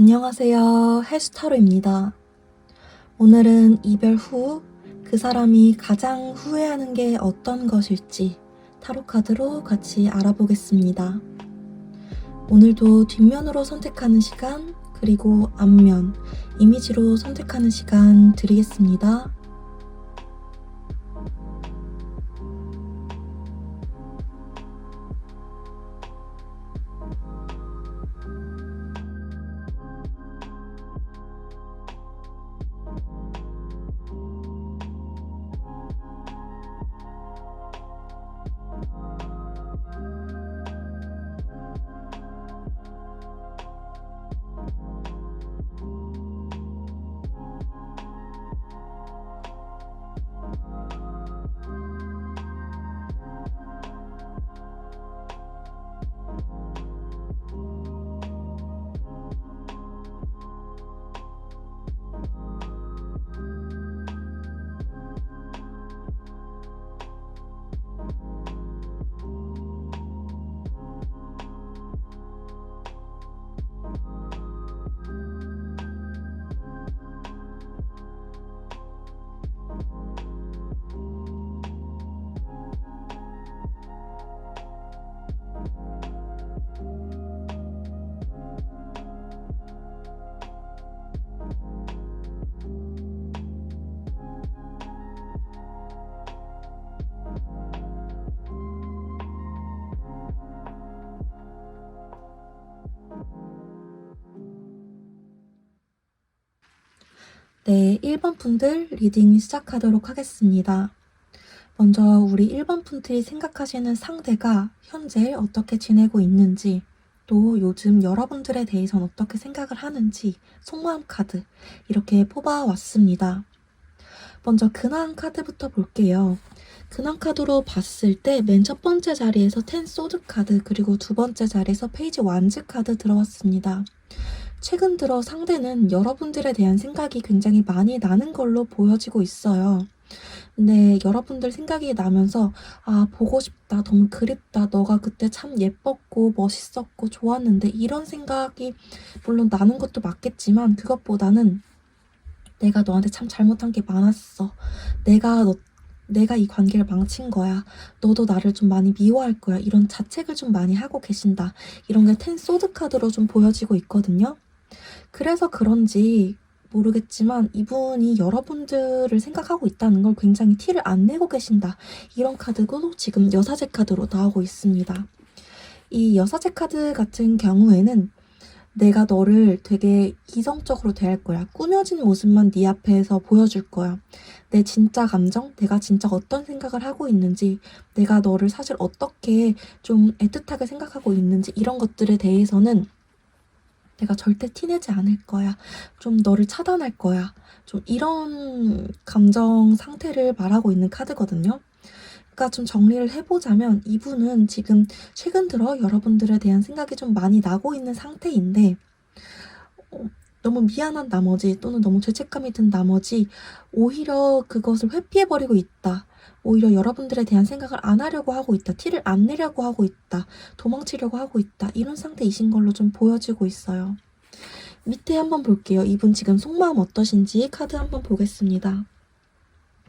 안녕하세요. 헬스타로입니다. 오늘은 이별 후 그 사람이 가장 후회하는 게 어떤 것일지 타로 카드로 같이 알아보겠습니다. 오늘도 뒷면으로 선택하는 시간, 그리고 앞면, 이미지로 선택하는 시간 드리겠습니다. 네, 1번 분들 리딩 시작하도록 하겠습니다. 먼저 우리 1번 분들이 생각하시는 상대가 현재 어떻게 지내고 있는지, 또 요즘 여러분들에 대해서는 어떻게 생각을 하는지 속마음 카드 이렇게 뽑아왔습니다. 먼저 근황 카드부터 볼게요. 근황 카드로 봤을 때 맨 첫 번째 자리에서 10 소드 카드, 그리고 두 번째 자리에서 페이지 완즈 카드 들어왔습니다. 최근 들어 상대는 여러분들에 대한 생각이 굉장히 많이 나는 걸로 보여지고 있어요. 근데 여러분들 생각이 나면서 보고 싶다, 너무 그립다, 너가 그때 참 예뻤고 멋있었고 좋았는데, 이런 생각이 물론 나는 것도 맞겠지만, 그것보다는 내가 너한테 참 잘못한 게 많았어. 내가 이 관계를 망친 거야. 너도 나를 좀 많이 미워할 거야. 이런 자책을 좀 많이 하고 계신다. 이런 게 10 소드 카드로 좀 보여지고 있거든요. 그래서 그런지 모르겠지만 이분이 여러분들을 생각하고 있다는 걸 굉장히 티를 안 내고 계신다. 이런 카드도 지금 여사제 카드로 나오고 있습니다. 이 여사제 카드 같은 경우에는 내가 너를 되게 이성적으로 대할 거야. 꾸며진 모습만 네 앞에서 보여줄 거야. 내 진짜 감정, 내가 진짜 어떤 생각을 하고 있는지, 내가 너를 사실 어떻게 좀 애틋하게 생각하고 있는지, 이런 것들에 대해서는 내가 절대 티내지 않을 거야. 좀 너를 차단할 거야. 좀 이런 감정 상태를 말하고 있는 카드거든요. 그러니까 좀 정리를 해보자면, 이분은 지금 최근 들어 여러분들에 대한 생각이 좀 많이 나고 있는 상태인데, 너무 미안한 나머지, 또는 너무 죄책감이 든 나머지 오히려 그것을 회피해버리고 있다. 오히려 여러분들에 대한 생각을 안 하려고 하고 있다. 티를 안 내려고 하고 있다. 도망치려고 하고 있다. 이런 상태이신 걸로 좀 보여지고 있어요. 밑에 한번 볼게요. 이분 지금 속마음 어떠신지 카드 한번 보겠습니다.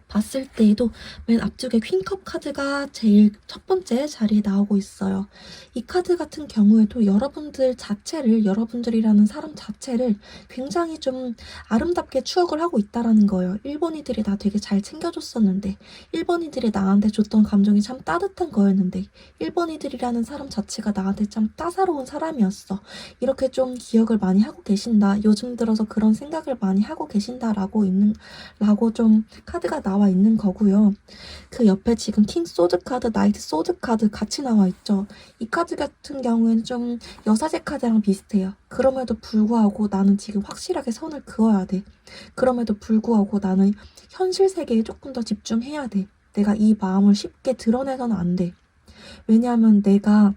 봤을 때에도 맨 앞쪽에 퀸컵 카드가 제일 첫 번째 자리에 나오고 있어요. 이 카드 같은 경우에도 여러분들이라는 사람 자체를 굉장히 좀 아름답게 추억을 하고 있다라는 거예요. 일본이들이 나 되게 잘 챙겨줬었는데, 일본이들이 나한테 줬던 감정이 참 따뜻한 거였는데, 일본이들이라는 사람 자체가 나한테 참 따사로운 사람이었어. 이렇게 좀 기억을 많이 하고 계신다. 요즘 들어서 그런 생각을 많이 하고 계신다라고 좀 카드가 나와 있는 거고요. 그 옆에 지금 킹 소드 카드, 나이트 소드 카드 같이 나와 있죠. 이 카드 같은 경우에는 좀 여사제 카드랑 비슷해요. 그럼에도 불구하고 나는 지금 확실하게 선을 그어야 돼. 그럼에도 불구하고 나는 현실 세계에 조금 더 집중해야 돼. 내가 이 마음을 쉽게 드러내서는 안 돼. 왜냐하면 내가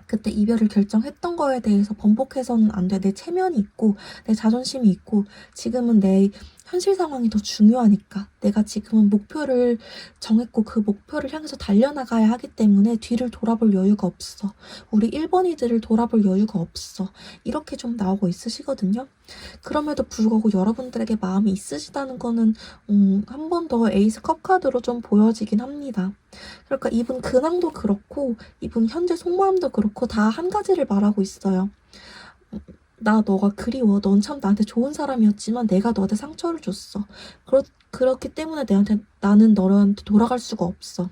그때 이별을 결정했던 거에 대해서 번복해서는 안 돼. 내 체면이 있고 내 자존심이 있고, 지금은 내 현실 상황이 더 중요하니까. 내가 지금은 목표를 정했고 그 목표를 향해서 달려나가야 하기 때문에 뒤를 돌아볼 여유가 없어. 우리 1번이들을 돌아볼 여유가 없어. 이렇게 좀 나오고 있으시거든요. 그럼에도 불구하고 여러분들에게 마음이 있으시다는 거는 한 번 더 에이스 컵 카드로 좀 보여지긴 합니다. 그러니까 이분 근황도 그렇고 이분 현재 속마음도 그렇고 다 한 가지를 말하고 있어요. 나 너가 그리워. 넌 참 나한테 좋은 사람이었지만 내가 너한테 상처를 줬어. 그렇기 때문에 나는 너한테 돌아갈 수가 없어.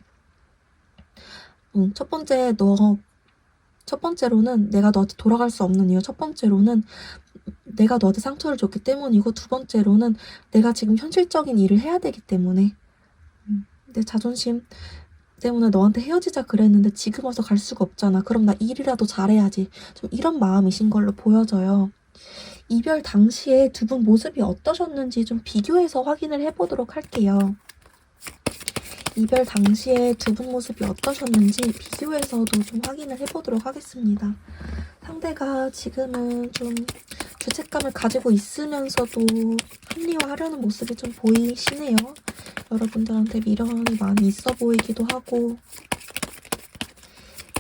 첫 번째로는 내가 너한테 돌아갈 수 없는 이유. 첫 번째로는 내가 너한테 상처를 줬기 때문이고, 두 번째로는 내가 지금 현실적인 일을 해야 되기 때문에. 내 자존심 때문에 너한테 헤어지자 그랬는데 지금 와서 갈 수가 없잖아. 그럼 나 일이라도 잘해야지. 좀 이런 마음이신 걸로 보여져요. 이별 당시에 두 분 모습이 어떠셨는지 좀 비교해서 확인을 해보도록 할게요. 이별 당시에 두 분 모습이 어떠셨는지 비교해서도 좀 확인을 해보도록 하겠습니다. 상대가 지금은 좀 죄책감을 가지고 있으면서도 합리화하려는 모습이 좀 보이시네요. 여러분들한테 미련이 많이 있어 보이기도 하고.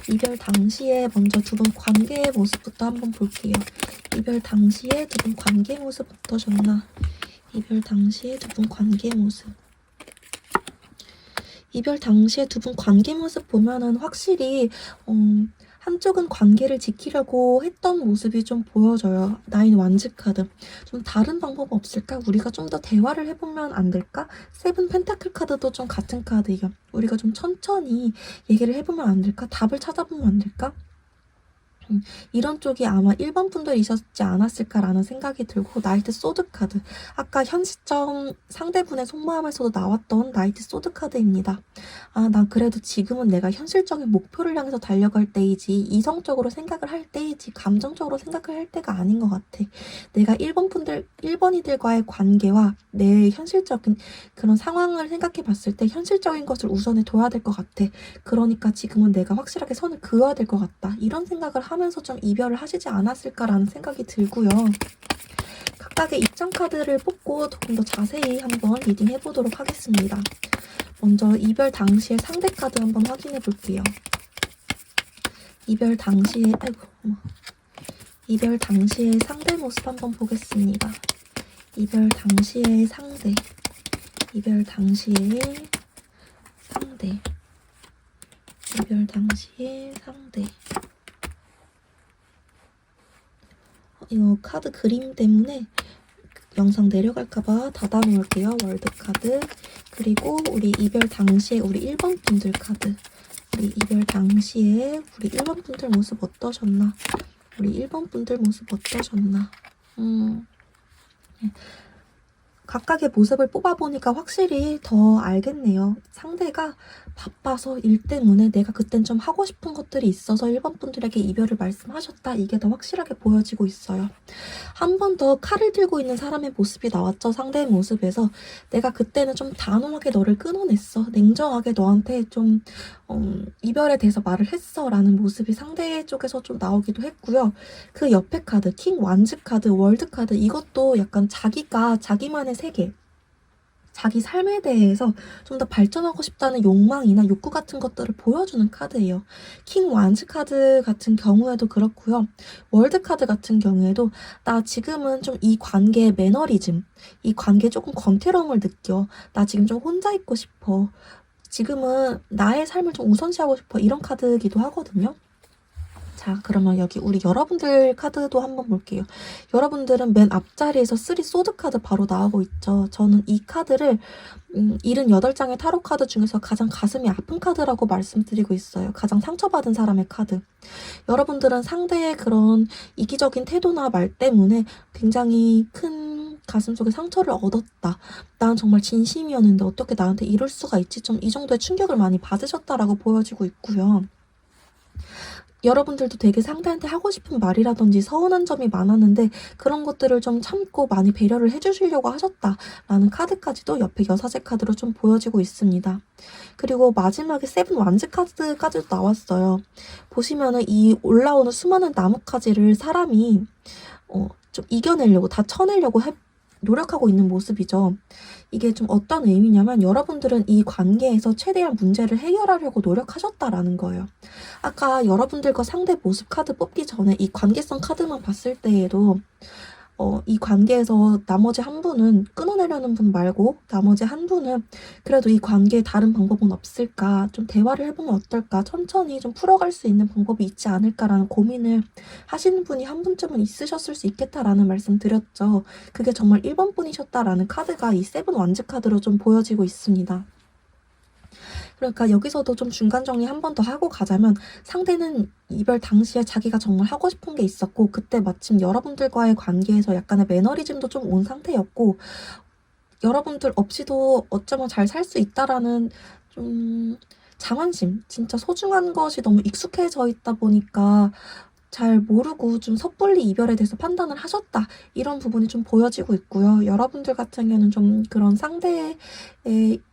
이별 당시에 먼저 두 분 관계의 모습부터 한번 볼게요. 이별 당시에 두 분 관계 모습 어떠셨나? 이별 당시에 두 분 관계 모습. 이별 당시에 두 분 관계 모습 보면은 확실히 한쪽은 관계를 지키려고 했던 모습이 좀 보여져요. 나인 완즈 카드. 좀 다른 방법 없을까? 우리가 좀 더 대화를 해보면 안 될까? 세븐 펜타클 카드도 좀 같은 카드예요. 우리가 좀 천천히 얘기를 해보면 안 될까? 답을 찾아보면 안 될까? 이런 쪽이 아마 1번 분들이셨지 않았을까라는 생각이 들고, 나이트 소드 카드. 아까 현 시점 상대분의 속마음에서도 나왔던 나이트 소드 카드입니다. 난 그래도 지금은 내가 현실적인 목표를 향해서 달려갈 때이지, 이성적으로 생각을 할 때이지, 감정적으로 생각을 할 때가 아닌 것 같아. 내가 1번이들과의 관계와 내 현실적인 그런 상황을 생각해 봤을 때 현실적인 것을 우선에 둬야 될 것 같아. 그러니까 지금은 내가 확실하게 선을 그어야 될 것 같다. 이런 생각을 하면서 좀 이별을 하시지 않았을까라는 생각이 들고요. 각각의 입장 카드를 뽑고 조금 더 자세히 한번 리딩 해보도록 하겠습니다. 먼저 이별 당시의 상대 카드 한번 확인해 볼게요. 이별 당시의 상대 모습 한번 보겠습니다. 이별 당시의 상대. 이별 당시의 상대. 이거 카드 그림 때문에 영상 내려갈까봐 닫아놓을게요. 월드카드. 그리고 우리 이별 당시에 우리 1번 분들 카드. 우리 이별 당시에 우리 1번 분들 모습 어떠셨나? 각각의 모습을 뽑아보니까 확실히 더 알겠네요. 상대가 바빠서 일 때문에 내가 그땐 좀 하고 싶은 것들이 있어서 1번 분들에게 이별을 말씀하셨다. 이게 더 확실하게 보여지고 있어요. 한 번 더 칼을 들고 있는 사람의 모습이 나왔죠. 상대의 모습에서. 내가 그때는 좀 단호하게 너를 끊어냈어. 냉정하게 너한테 좀 이별에 대해서 말을 했어. 라는 모습이 상대 쪽에서 좀 나오기도 했고요. 그 옆에 카드, 킹 완즈 카드, 월드 카드, 이것도 약간 자기만의 세계, 자기 삶에 대해서 좀 더 발전하고 싶다는 욕망이나 욕구 같은 것들을 보여주는 카드예요. 킹 완즈 카드 같은 경우에도 그렇고요. 월드 카드 같은 경우에도 나 지금은 좀 이 관계의 매너리즘, 이 관계에 조금 권태로움을 느껴. 나 지금 좀 혼자 있고 싶어. 지금은 나의 삶을 좀 우선시하고 싶어. 이런 카드이기도 하거든요. 자, 그러면 여기 우리 여러분들 카드도 한번 볼게요. 여러분들은 맨 앞자리에서 3 소드 카드 바로 나오고 있죠. 저는 이 카드를 78장의 타로 카드 중에서 가장 가슴이 아픈 카드라고 말씀드리고 있어요. 가장 상처받은 사람의 카드. 여러분들은 상대의 그런 이기적인 태도나 말 때문에 굉장히 큰 가슴속에 상처를 얻었다. 난 정말 진심이었는데 어떻게 나한테 이럴 수가 있지? 좀 이 정도의 충격을 많이 받으셨다라고 보여지고 있고요. 여러분들도 되게 상대한테 하고 싶은 말이라든지 서운한 점이 많았는데 그런 것들을 좀 참고 많이 배려를 해주시려고 하셨다라는 카드까지도 옆에 여사제 카드로 좀 보여지고 있습니다. 그리고 마지막에 세븐 완즈 카드까지도 나왔어요. 보시면은 이 올라오는 수많은 나뭇가지를 사람이 좀 이겨내려고, 다 쳐내려고 노력하고 있는 모습이죠. 이게 좀 어떤 의미냐면 여러분들은 이 관계에서 최대한 문제를 해결하려고 노력하셨다라는 거예요. 아까 여러분들과 상대 모습 카드 뽑기 전에 이 관계성 카드만 봤을 때에도 이 관계에서 나머지 한 분은 끊어내려는 분 말고 나머지 한 분은 그래도 이 관계에 다른 방법은 없을까? 좀 대화를 해보면 어떨까? 천천히 좀 풀어갈 수 있는 방법이 있지 않을까라는 고민을 하시는 분이 한 분쯤은 있으셨을 수 있겠다라는 말씀 드렸죠. 그게 정말 1번 분이셨다라는 카드가 이 세븐 완즈 카드로 좀 보여지고 있습니다. 그러니까 여기서도 좀 중간 정리 한 번 더 하고 가자면 상대는 이별 당시에 자기가 정말 하고 싶은 게 있었고 그때 마침 여러분들과의 관계에서 약간의 매너리즘도 좀 온 상태였고 여러분들 없이도 어쩌면 잘 살 수 있다라는 좀 자만심, 진짜 소중한 것이 너무 익숙해져 있다 보니까 잘 모르고 좀 섣불리 이별에 대해서 판단을 하셨다. 이런 부분이 좀 보여지고 있고요. 여러분들 같은 경우는 좀 그런 상대의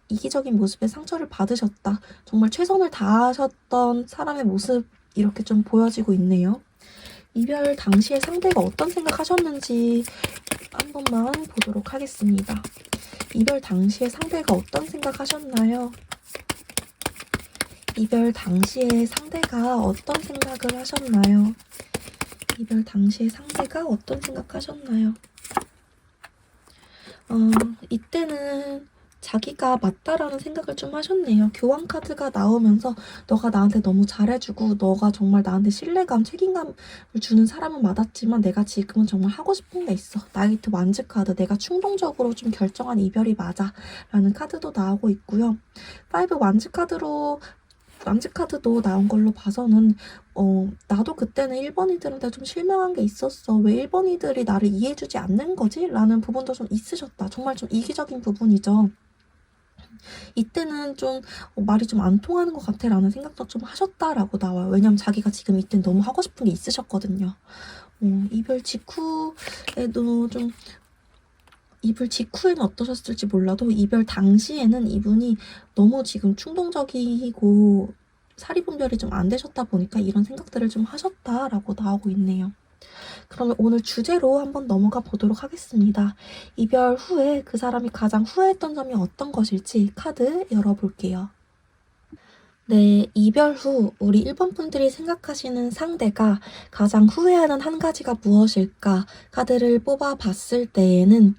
이기적인 모습에 상처를 받으셨다. 정말 최선을 다하셨던 사람의 모습 이렇게 좀 보여지고 있네요. 이별 당시에 상대가 어떤 생각하셨는지 한 번만 보도록 하겠습니다. 이별 당시에 상대가 어떤 생각하셨나요? 이별 당시에 상대가 어떤 생각을 하셨나요? 이별 당시에 상대가 어떤 생각하셨나요? 이때는 자기가 맞다라는 생각을 좀 하셨네요. 교환 카드가 나오면서 너가 나한테 너무 잘해주고 너가 정말 나한테 신뢰감, 책임감을 주는 사람은 맞았지만 내가 지금은 정말 하고 싶은 게 있어. 나이트 완즈 카드, 내가 충동적으로 좀 결정한 이별이 맞아 라는 카드도 나오고 있고요. 5 완즈 카드로 완즈 카드도 나온 걸로 봐서는 나도 그때는 1번이들한테 좀 실망한 게 있었어. 왜 1번이들이 나를 이해해주지 않는 거지? 라는 부분도 좀 있으셨다. 정말 좀 이기적인 부분이죠. 이때는 좀 말이 좀 안 통하는 것 같아 라는 생각도 좀 하셨다라고 나와요. 왜냐면 자기가 지금 이때 너무 하고 싶은 게 있으셨거든요. 이별 직후에도 좀 이별 직후에는 어떠셨을지 몰라도 이별 당시에는 이분이 너무 지금 충동적이고 사리분별이 좀 안 되셨다 보니까 이런 생각들을 좀 하셨다라고 나오고 있네요. 그러면 오늘 주제로 한번 넘어가 보도록 하겠습니다. 이별 후에 그 사람이 가장 후회했던 점이 어떤 것일지 카드 열어볼게요. 네, 이별 후 우리 1번 분들이 생각하시는 상대가 가장 후회하는 한 가지가 무엇일까 카드를 뽑아봤을 때에는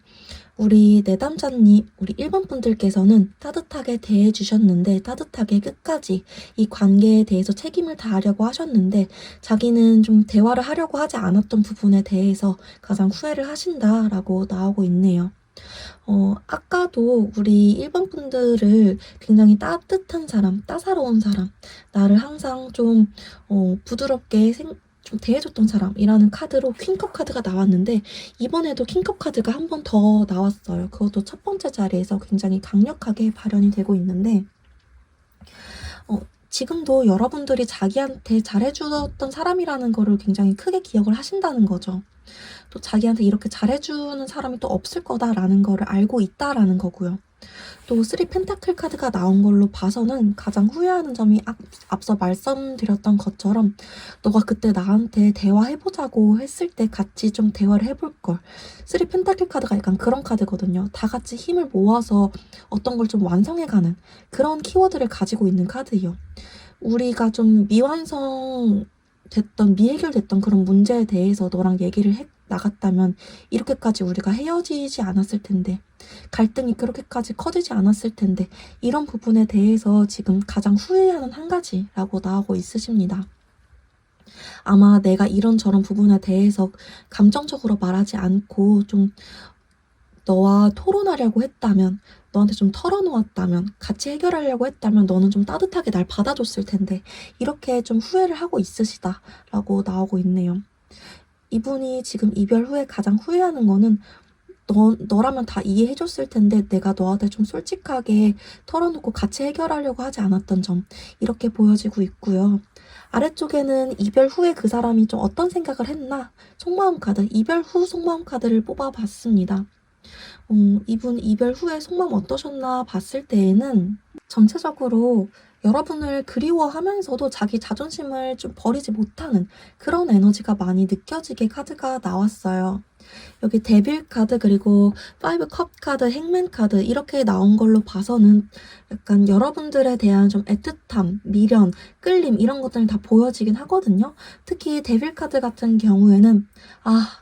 우리 내담자님, 우리 1번 분들께서는 따뜻하게 대해주셨는데 따뜻하게 끝까지 이 관계에 대해서 책임을 다하려고 하셨는데 자기는 좀 대화를 하려고 하지 않았던 부분에 대해서 가장 후회를 하신다라고 나오고 있네요. 아까도 우리 1번 분들을 굉장히 따뜻한 사람, 따사로운 사람, 나를 항상 좀 부드럽게 좀 대해줬던 사람이라는 카드로 퀸컵 카드가 나왔는데 이번에도 킹컵 카드가 한 번 더 나왔어요. 그것도 첫 번째 자리에서 굉장히 강력하게 발현이 되고 있는데 지금도 여러분들이 자기한테 잘해주었던 사람이라는 거를 굉장히 크게 기억을 하신다는 거죠. 또 자기한테 이렇게 잘해주는 사람이 또 없을 거다라는 거를 알고 있다라는 거고요. 또 3 펜타클 카드가 나온 걸로 봐서는 가장 후회하는 점이 앞서 말씀드렸던 것처럼 너가 그때 나한테 대화해보자고 했을 때 같이 좀 대화를 해볼 걸. 3 펜타클 카드가 약간 그런 카드거든요. 다 같이 힘을 모아서 어떤 걸 좀 완성해가는 그런 키워드를 가지고 있는 카드예요. 우리가 좀 미해결됐던 그런 문제에 대해서 너랑 얘기를 나갔다면 이렇게까지 우리가 헤어지지 않았을 텐데 갈등이 그렇게까지 커지지 않았을 텐데 이런 부분에 대해서 지금 가장 후회하는 한 가지라고 나오고 있으십니다. 아마 내가 이런저런 부분에 대해서 감정적으로 말하지 않고 좀 너와 토론하려고 했다면 너한테 좀 털어놓았다면 같이 해결하려고 했다면 너는 좀 따뜻하게 날 받아줬을 텐데 이렇게 좀 후회를 하고 있으시다라고 나오고 있네요. 이분이 지금 이별 후에 가장 후회하는 거는 너라면 다 이해해줬을 텐데 내가 너한테 좀 솔직하게 털어놓고 같이 해결하려고 하지 않았던 점 이렇게 보여지고 있고요. 아래쪽에는 이별 후에 그 사람이 좀 어떤 생각을 했나 속마음 카드, 이별 후 속마음 카드를 뽑아봤습니다. 이분 이별 후에 속마음 어떠셨나 봤을 때에는 전체적으로 여러분을 그리워하면서도 자기 자존심을 좀 버리지 못하는 그런 에너지가 많이 느껴지게 카드가 나왔어요. 여기 데빌 카드 그리고 파이브 컵 카드, 행맨 카드 이렇게 나온 걸로 봐서는 약간 여러분들에 대한 좀 애틋함, 미련, 끌림 이런 것들이 다 보여지긴 하거든요. 특히 데빌 카드 같은 경우에는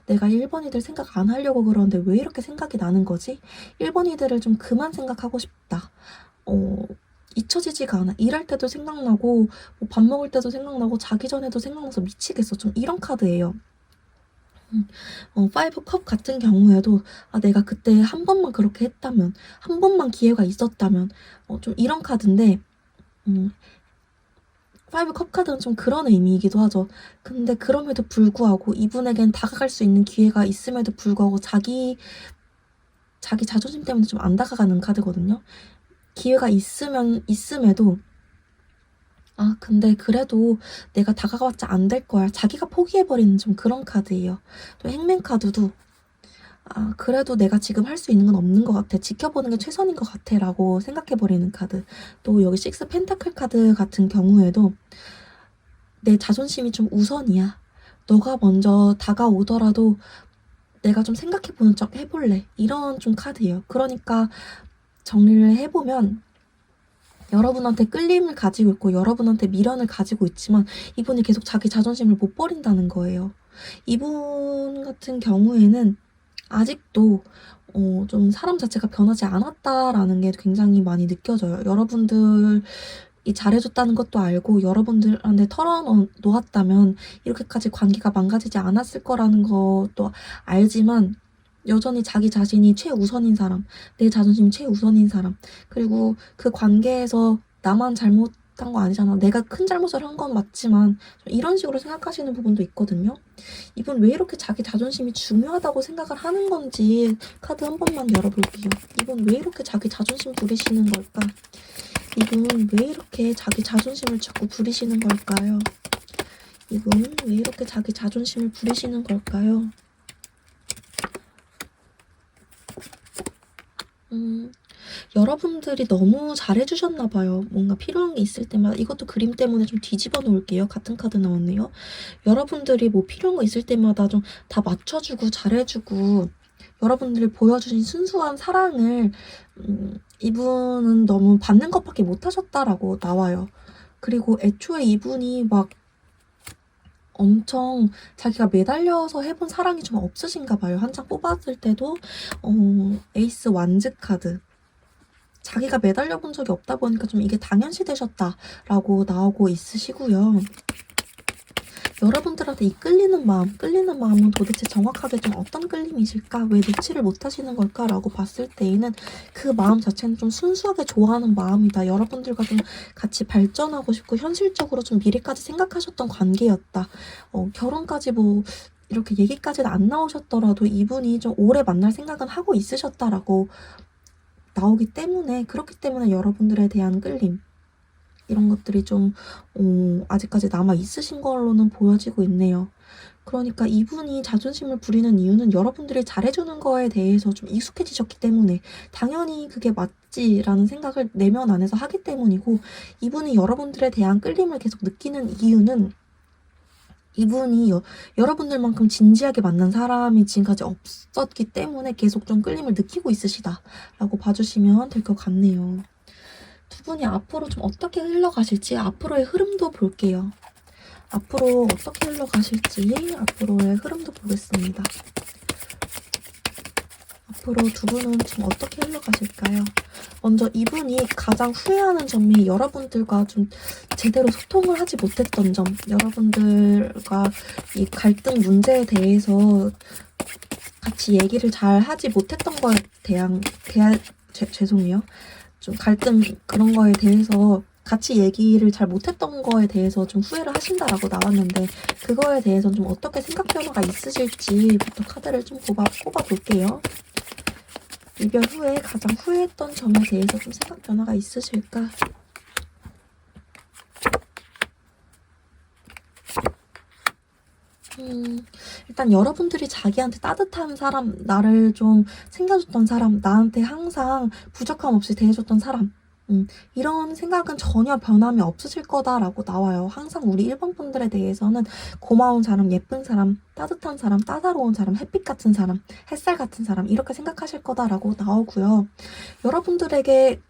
내가 1번이들 생각 안 하려고 그러는데 왜 이렇게 생각이 나는 거지? 1번이들을 좀 그만 생각하고 싶다. 잊혀지지가 않아. 일할 때도 생각나고 뭐 밥 먹을 때도 생각나고 자기 전에도 생각나서 미치겠어. 좀 이런 카드예요. 파이브 컵 같은 경우에도 내가 그때 한 번만 그렇게 했다면, 한 번만 기회가 있었다면, 좀 이런 카드인데, 파이브 컵 카드는 좀 그런 의미이기도 하죠. 근데 그럼에도 불구하고 이분에겐 다가갈 수 있는 기회가 있음에도 불구하고 자기 자존심 때문에 좀 안 다가가는 카드거든요. 기회가 있음에도 근데 그래도 내가 다가가봤자 안 될 거야. 자기가 포기해버리는 좀 그런 카드예요. 또 행맨 카드도 그래도 내가 지금 할 수 있는 건 없는 것 같아. 지켜보는 게 최선인 것 같아. 라고 생각해버리는 카드. 또 여기 식스 펜타클 카드 같은 경우에도 내 자존심이 좀 우선이야. 너가 먼저 다가오더라도 내가 좀 생각해보는 척 해볼래. 이런 좀 카드예요. 그러니까 정리를 해보면 여러분한테 끌림을 가지고 있고 여러분한테 미련을 가지고 있지만 이분이 계속 자기 자존심을 못 버린다는 거예요. 이분 같은 경우에는 아직도 좀 사람 자체가 변하지 않았다라는 게 굉장히 많이 느껴져요. 여러분들이 잘해줬다는 것도 알고 여러분들한테 털어놓았다면 이렇게까지 관계가 망가지지 않았을 거라는 것도 알지만 여전히 자기 자신이 최우선인 사람, 내 자존심 최우선인 사람, 그리고 그 관계에서 나만 잘못한 거 아니잖아. 내가 큰 잘못을 한 건 맞지만 이런 식으로 생각하시는 부분도 있거든요. 이분 왜 이렇게 자기 자존심이 중요하다고 생각을 하는 건지 카드 한 번만 열어볼게요. 이분 왜 이렇게 자기 자존심 부리시는 걸까? 이분 왜 이렇게 자기 자존심을 자꾸 부리시는 걸까요? 이분 왜 이렇게 자기 자존심을 부리시는 걸까요? 여러분들이 너무 잘해주셨나봐요. 뭔가 필요한 게 있을 때마다. 이것도 그림 때문에 좀 뒤집어 놓을게요. 같은 카드 나왔네요. 여러분들이 뭐 필요한 거 있을 때마다 좀 다 맞춰주고 잘해주고 여러분들이 보여주신 순수한 사랑을 이분은 너무 받는 것밖에 못하셨다라고 나와요. 그리고 애초에 이분이 막 엄청 자기가 매달려서 해본 사랑이 좀 없으신가 봐요. 한 장 뽑았을 때도 에이스 완즈 카드. 자기가 매달려 본 적이 없다 보니까 좀 이게 당연시 되셨다라고 나오고 있으시고요. 여러분들한테 이 끌리는 마음은 도대체 정확하게 좀 어떤 끌림이실까? 왜 놓지를 못하시는 걸까? 라고 봤을 때에는 그 마음 자체는 좀 순수하게 좋아하는 마음이다. 여러분들과 좀 같이 발전하고 싶고 현실적으로 좀 미래까지 생각하셨던 관계였다. 결혼까지 뭐 이렇게 얘기까지는 안 나오셨더라도 이분이 좀 오래 만날 생각은 하고 있으셨다라고 나오기 때문에 그렇기 때문에 여러분들에 대한 끌림 이런 것들이 좀 아직까지 남아 있으신 걸로는 보여지고 있네요. 그러니까 이분이 자존심을 부리는 이유는 여러분들이 잘해주는 거에 대해서 좀 익숙해지셨기 때문에 당연히 그게 맞지라는 생각을 내면 안에서 하기 때문이고 이분이 여러분들에 대한 끌림을 계속 느끼는 이유는 이분이 여러분들만큼 진지하게 만난 사람이 지금까지 없었기 때문에 계속 좀 끌림을 느끼고 있으시다라고 봐주시면 될 것 같네요. 두 분이 앞으로 좀 어떻게 흘러가실지 앞으로의 흐름도 볼게요. 앞으로 어떻게 흘러가실지 앞으로의 흐름도 보겠습니다. 앞으로 두 분은 좀 어떻게 흘러가실까요? 먼저 이분이 가장 후회하는 점이 여러분들과 좀 제대로 소통을 하지 못했던 점, 여러분들과 이 갈등 문제에 대해서 같이 얘기를 잘 하지 못했던 거에 대한 죄송해요. 좀 갈등 그런 거에 대해서 같이 얘기를 잘 못했던 거에 대해서 좀 후회를 하신다라고 나왔는데 그거에 대해서는 좀 어떻게 생각 변화가 있으실지부터 카드를 좀 뽑아볼게요. 이별 후에 가장 후회했던 점에 대해서 좀 생각 변화가 있으실까? 일단 여러분들이 자기한테 따뜻한 사람, 나를 좀 챙겨줬던 사람, 나한테 항상 부족함 없이 대해줬던 사람 이런 생각은 전혀 변함이 없으실 거다라고 나와요. 항상 우리 1번 분들에 대해서는 고마운 사람, 예쁜 사람, 따뜻한 사람, 따사로운 사람, 햇빛 같은 사람, 햇살 같은 사람 이렇게 생각하실 거다라고 나오고요. 여러분들에게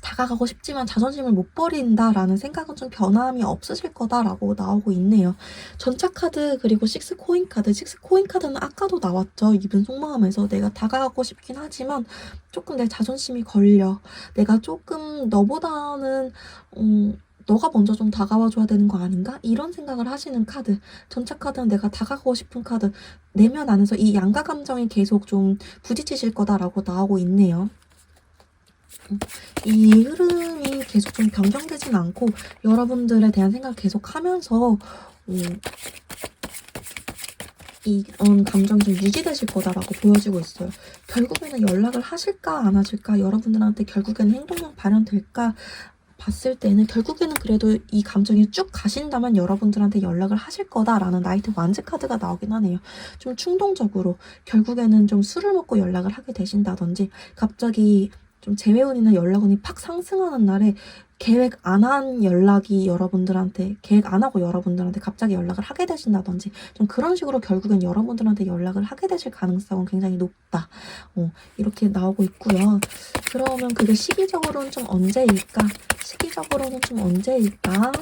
다가가고 싶지만 자존심을 못 버린다라는 생각은 좀 변함이 없으실 거다라고 나오고 있네요. 전차 카드 그리고 식스 코인 카드. 식스 코인 카드는 아까도 나왔죠. 이분 속마음에서 내가 다가가고 싶긴 하지만 조금 내 자존심이 걸려. 내가 조금 너보다는 너가 먼저 좀 다가와줘야 되는 거 아닌가? 이런 생각을 하시는 카드. 전차 카드는 내가 다가가고 싶은 카드. 내면 안에서 이 양가 감정이 계속 좀 부딪히실 거다라고 나오고 있네요. 이 흐름이 계속 좀 변경되진 않고 여러분들에 대한 생각을 계속 하면서 이런 감정이 좀 유지되실 거다라고 보여지고 있어요. 결국에는 연락을 하실까 안 하실까, 여러분들한테 결국에는 행동력 발현될까 봤을 때는 결국에는 그래도 이 감정이 쭉 가신다면 여러분들한테 연락을 하실 거다라는 나이트 완즈 카드가 나오긴 하네요. 좀 충동적으로 결국에는 좀 술을 먹고 연락을 하게 되신다든지 갑자기 좀 재회운이나 연락운이 팍 상승하는 날에 계획 안 한 연락이 여러분들한테, 계획 안 하고 여러분들한테 갑자기 연락을 하게 되신다든지 좀 그런 식으로 결국엔 여러분들한테 연락을 하게 되실 가능성은 굉장히 높다. 이렇게 나오고 있고요. 그러면 그게 시기적으로는 좀 언제일까? 시기적으로는 좀 언제일까?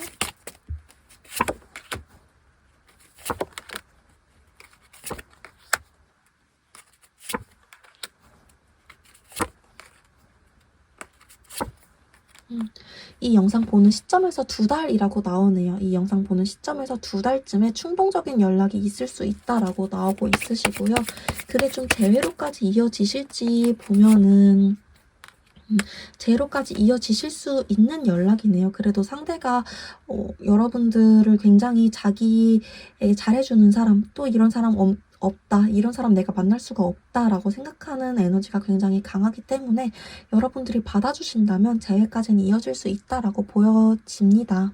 이 영상 보는 시점에서 2달이라고 나오네요. 이 영상 보는 시점에서 2달쯤에 충동적인 연락이 있을 수 있다라고 나오고 있으시고요. 그게 좀 재회로까지 이어지실지 보면은 재회로까지 이어지실 수 있는 연락이네요. 그래도 상대가 여러분들을 굉장히 자기에게 잘해주는 사람, 또 이런 사람 없다, 이런 사람 내가 만날 수가 없다라고 생각하는 에너지가 굉장히 강하기 때문에 여러분들이 받아주신다면 재회까지는 이어질 수 있다라고 보여집니다.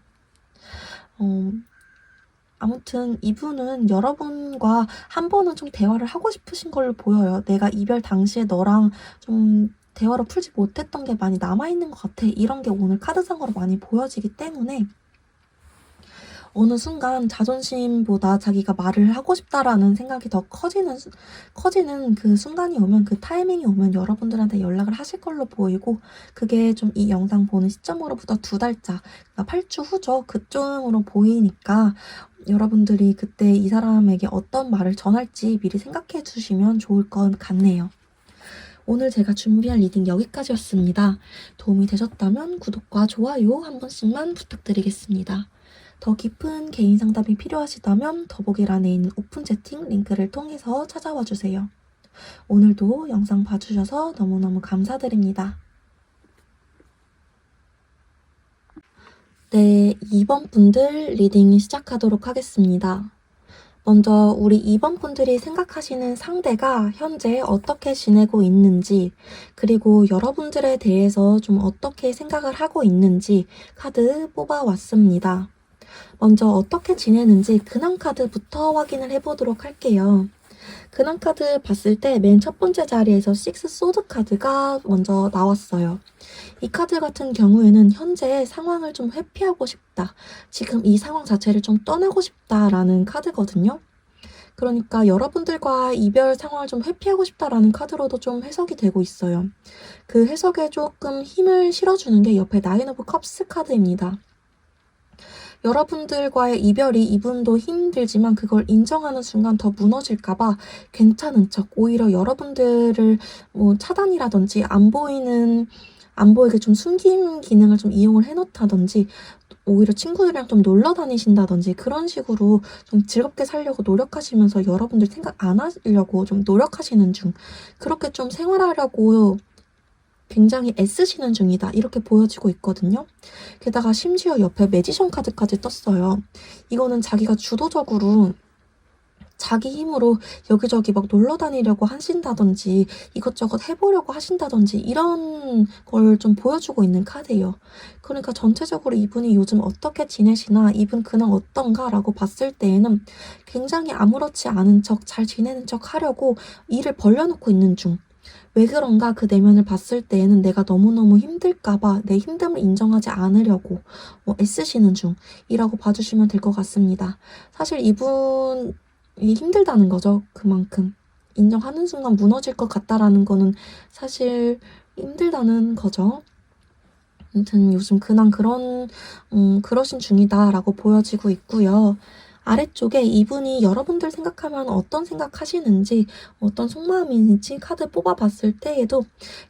아무튼 이분은 여러분과 한 번은 좀 대화를 하고 싶으신 걸로 보여요. 내가 이별 당시에 너랑 좀 대화를 풀지 못했던 게 많이 남아있는 것 같아. 이런 게 오늘 카드상으로 많이 보여지기 때문에 어느 순간 자존심보다 자기가 말을 하고 싶다라는 생각이 더 커지는 그 순간이 오면, 그 타이밍이 오면 여러분들한테 연락을 하실 걸로 보이고, 그게 좀 이 영상 보는 시점으로부터 2달차, 그러니까 8주 후죠. 그쯤으로 보이니까 여러분들이 그때 이 사람에게 어떤 말을 전할지 미리 생각해 주시면 좋을 것 같네요. 오늘 제가 준비한 리딩 여기까지였습니다. 도움이 되셨다면 구독과 좋아요 한 번씩만 부탁드리겠습니다. 더 깊은 개인 상담이 필요하시다면 더보기란에 있는 오픈 채팅 링크를 통해서 찾아와 주세요. 오늘도 영상 봐주셔서 너무너무 감사드립니다. 네, 2번 분들 리딩 시작하도록 하겠습니다. 먼저 우리 2번 분들이 생각하시는 상대가 현재 어떻게 지내고 있는지, 그리고 여러분들에 대해서 좀 어떻게 생각을 하고 있는지 카드 뽑아왔습니다. 먼저 어떻게 지내는지 근황 카드부터 확인을 해보도록 할게요. 근황 카드 봤을 때 맨 첫 번째 자리에서 식스 소드 카드가 먼저 나왔어요. 이 카드 같은 경우에는 현재 상황을 좀 회피하고 싶다, 지금 이 상황 자체를 좀 떠나고 싶다라는 카드거든요. 그러니까 여러분들과 이별 상황을 좀 회피하고 싶다라는 카드로도 좀 해석이 되고 있어요. 그 해석에 조금 힘을 실어주는 게 옆에 나인 오브 컵스 카드입니다. 여러분들과의 이별이 이분도 힘들지만 그걸 인정하는 순간 더 무너질까봐 괜찮은 척, 오히려 여러분들을 뭐 차단이라든지 안 보이게 좀 숨김 기능을 좀 이용을 해놓다든지, 오히려 친구들이랑 좀 놀러 다니신다든지 그런 식으로 좀 즐겁게 살려고 노력하시면서 여러분들 생각 안 하려고 좀 노력하시는 중, 그렇게 좀 생활하려고 굉장히 애쓰시는 중이다, 이렇게 보여지고 있거든요. 게다가 심지어 옆에 매지션 카드까지 떴어요. 이거는 자기가 주도적으로 자기 힘으로 여기저기 막 놀러 다니려고 하신다든지 이것저것 해보려고 하신다든지 이런 걸 좀 보여주고 있는 카드예요. 그러니까 전체적으로 이분이 요즘 어떻게 지내시나, 이분 근황 어떤가 라고 봤을 때에는 굉장히 아무렇지 않은 척, 잘 지내는 척 하려고 일을 벌려놓고 있는 중, 왜 그런가 그 내면을 봤을 때에는 내가 너무너무 힘들까봐 내 힘듦을 인정하지 않으려고 애쓰시는 중이라고 봐주시면 될 것 같습니다. 사실 이분이 힘들다는 거죠. 그만큼. 인정하는 순간 무너질 것 같다라는 거는 사실 힘들다는 거죠. 아무튼 요즘 근황 그러신 중이다라고 보여지고 있고요. 아래쪽에 이분이 여러분들 생각하면 어떤 생각하시는지, 어떤 속마음인지 카드 뽑아봤을 때에도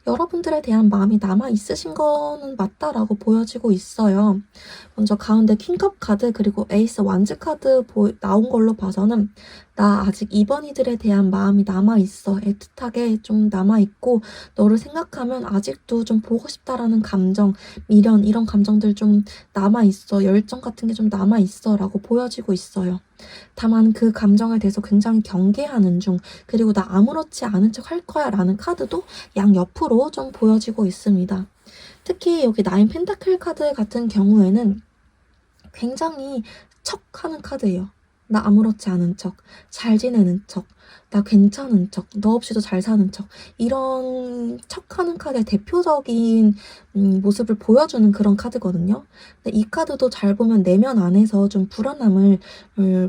여러분들에 대한 마음이 남아있으신 거는 맞다라고 보여지고 있어요. 먼저 가운데 퀸컵 카드 그리고 에이스 완즈 카드 나온 걸로 봐서는 나 아직 이번이들에 대한 마음이 남아있어. 애틋하게 좀 남아있고 너를 생각하면 아직도 좀 보고 싶다라는 감정, 미련 이런 감정들 좀 남아있어. 열정 같은 게 좀 남아있어 라고 보여지고 있어요. 다만 그 감정에 대해서 굉장히 경계하는 중, 그리고 나 아무렇지 않은 척 할 거야 라는 카드도 양옆으로 좀 보여지고 있습니다. 특히 여기 나인 펜타클 카드 같은 경우에는 굉장히 척하는 카드예요. 나 아무렇지 않은 척, 잘 지내는 척, 나 괜찮은 척, 너 없이도 잘 사는 척, 이런 척하는 카드의 대표적인 모습을 보여주는 그런 카드거든요. 근데 이 카드도 잘 보면 내면 안에서 좀 불안함을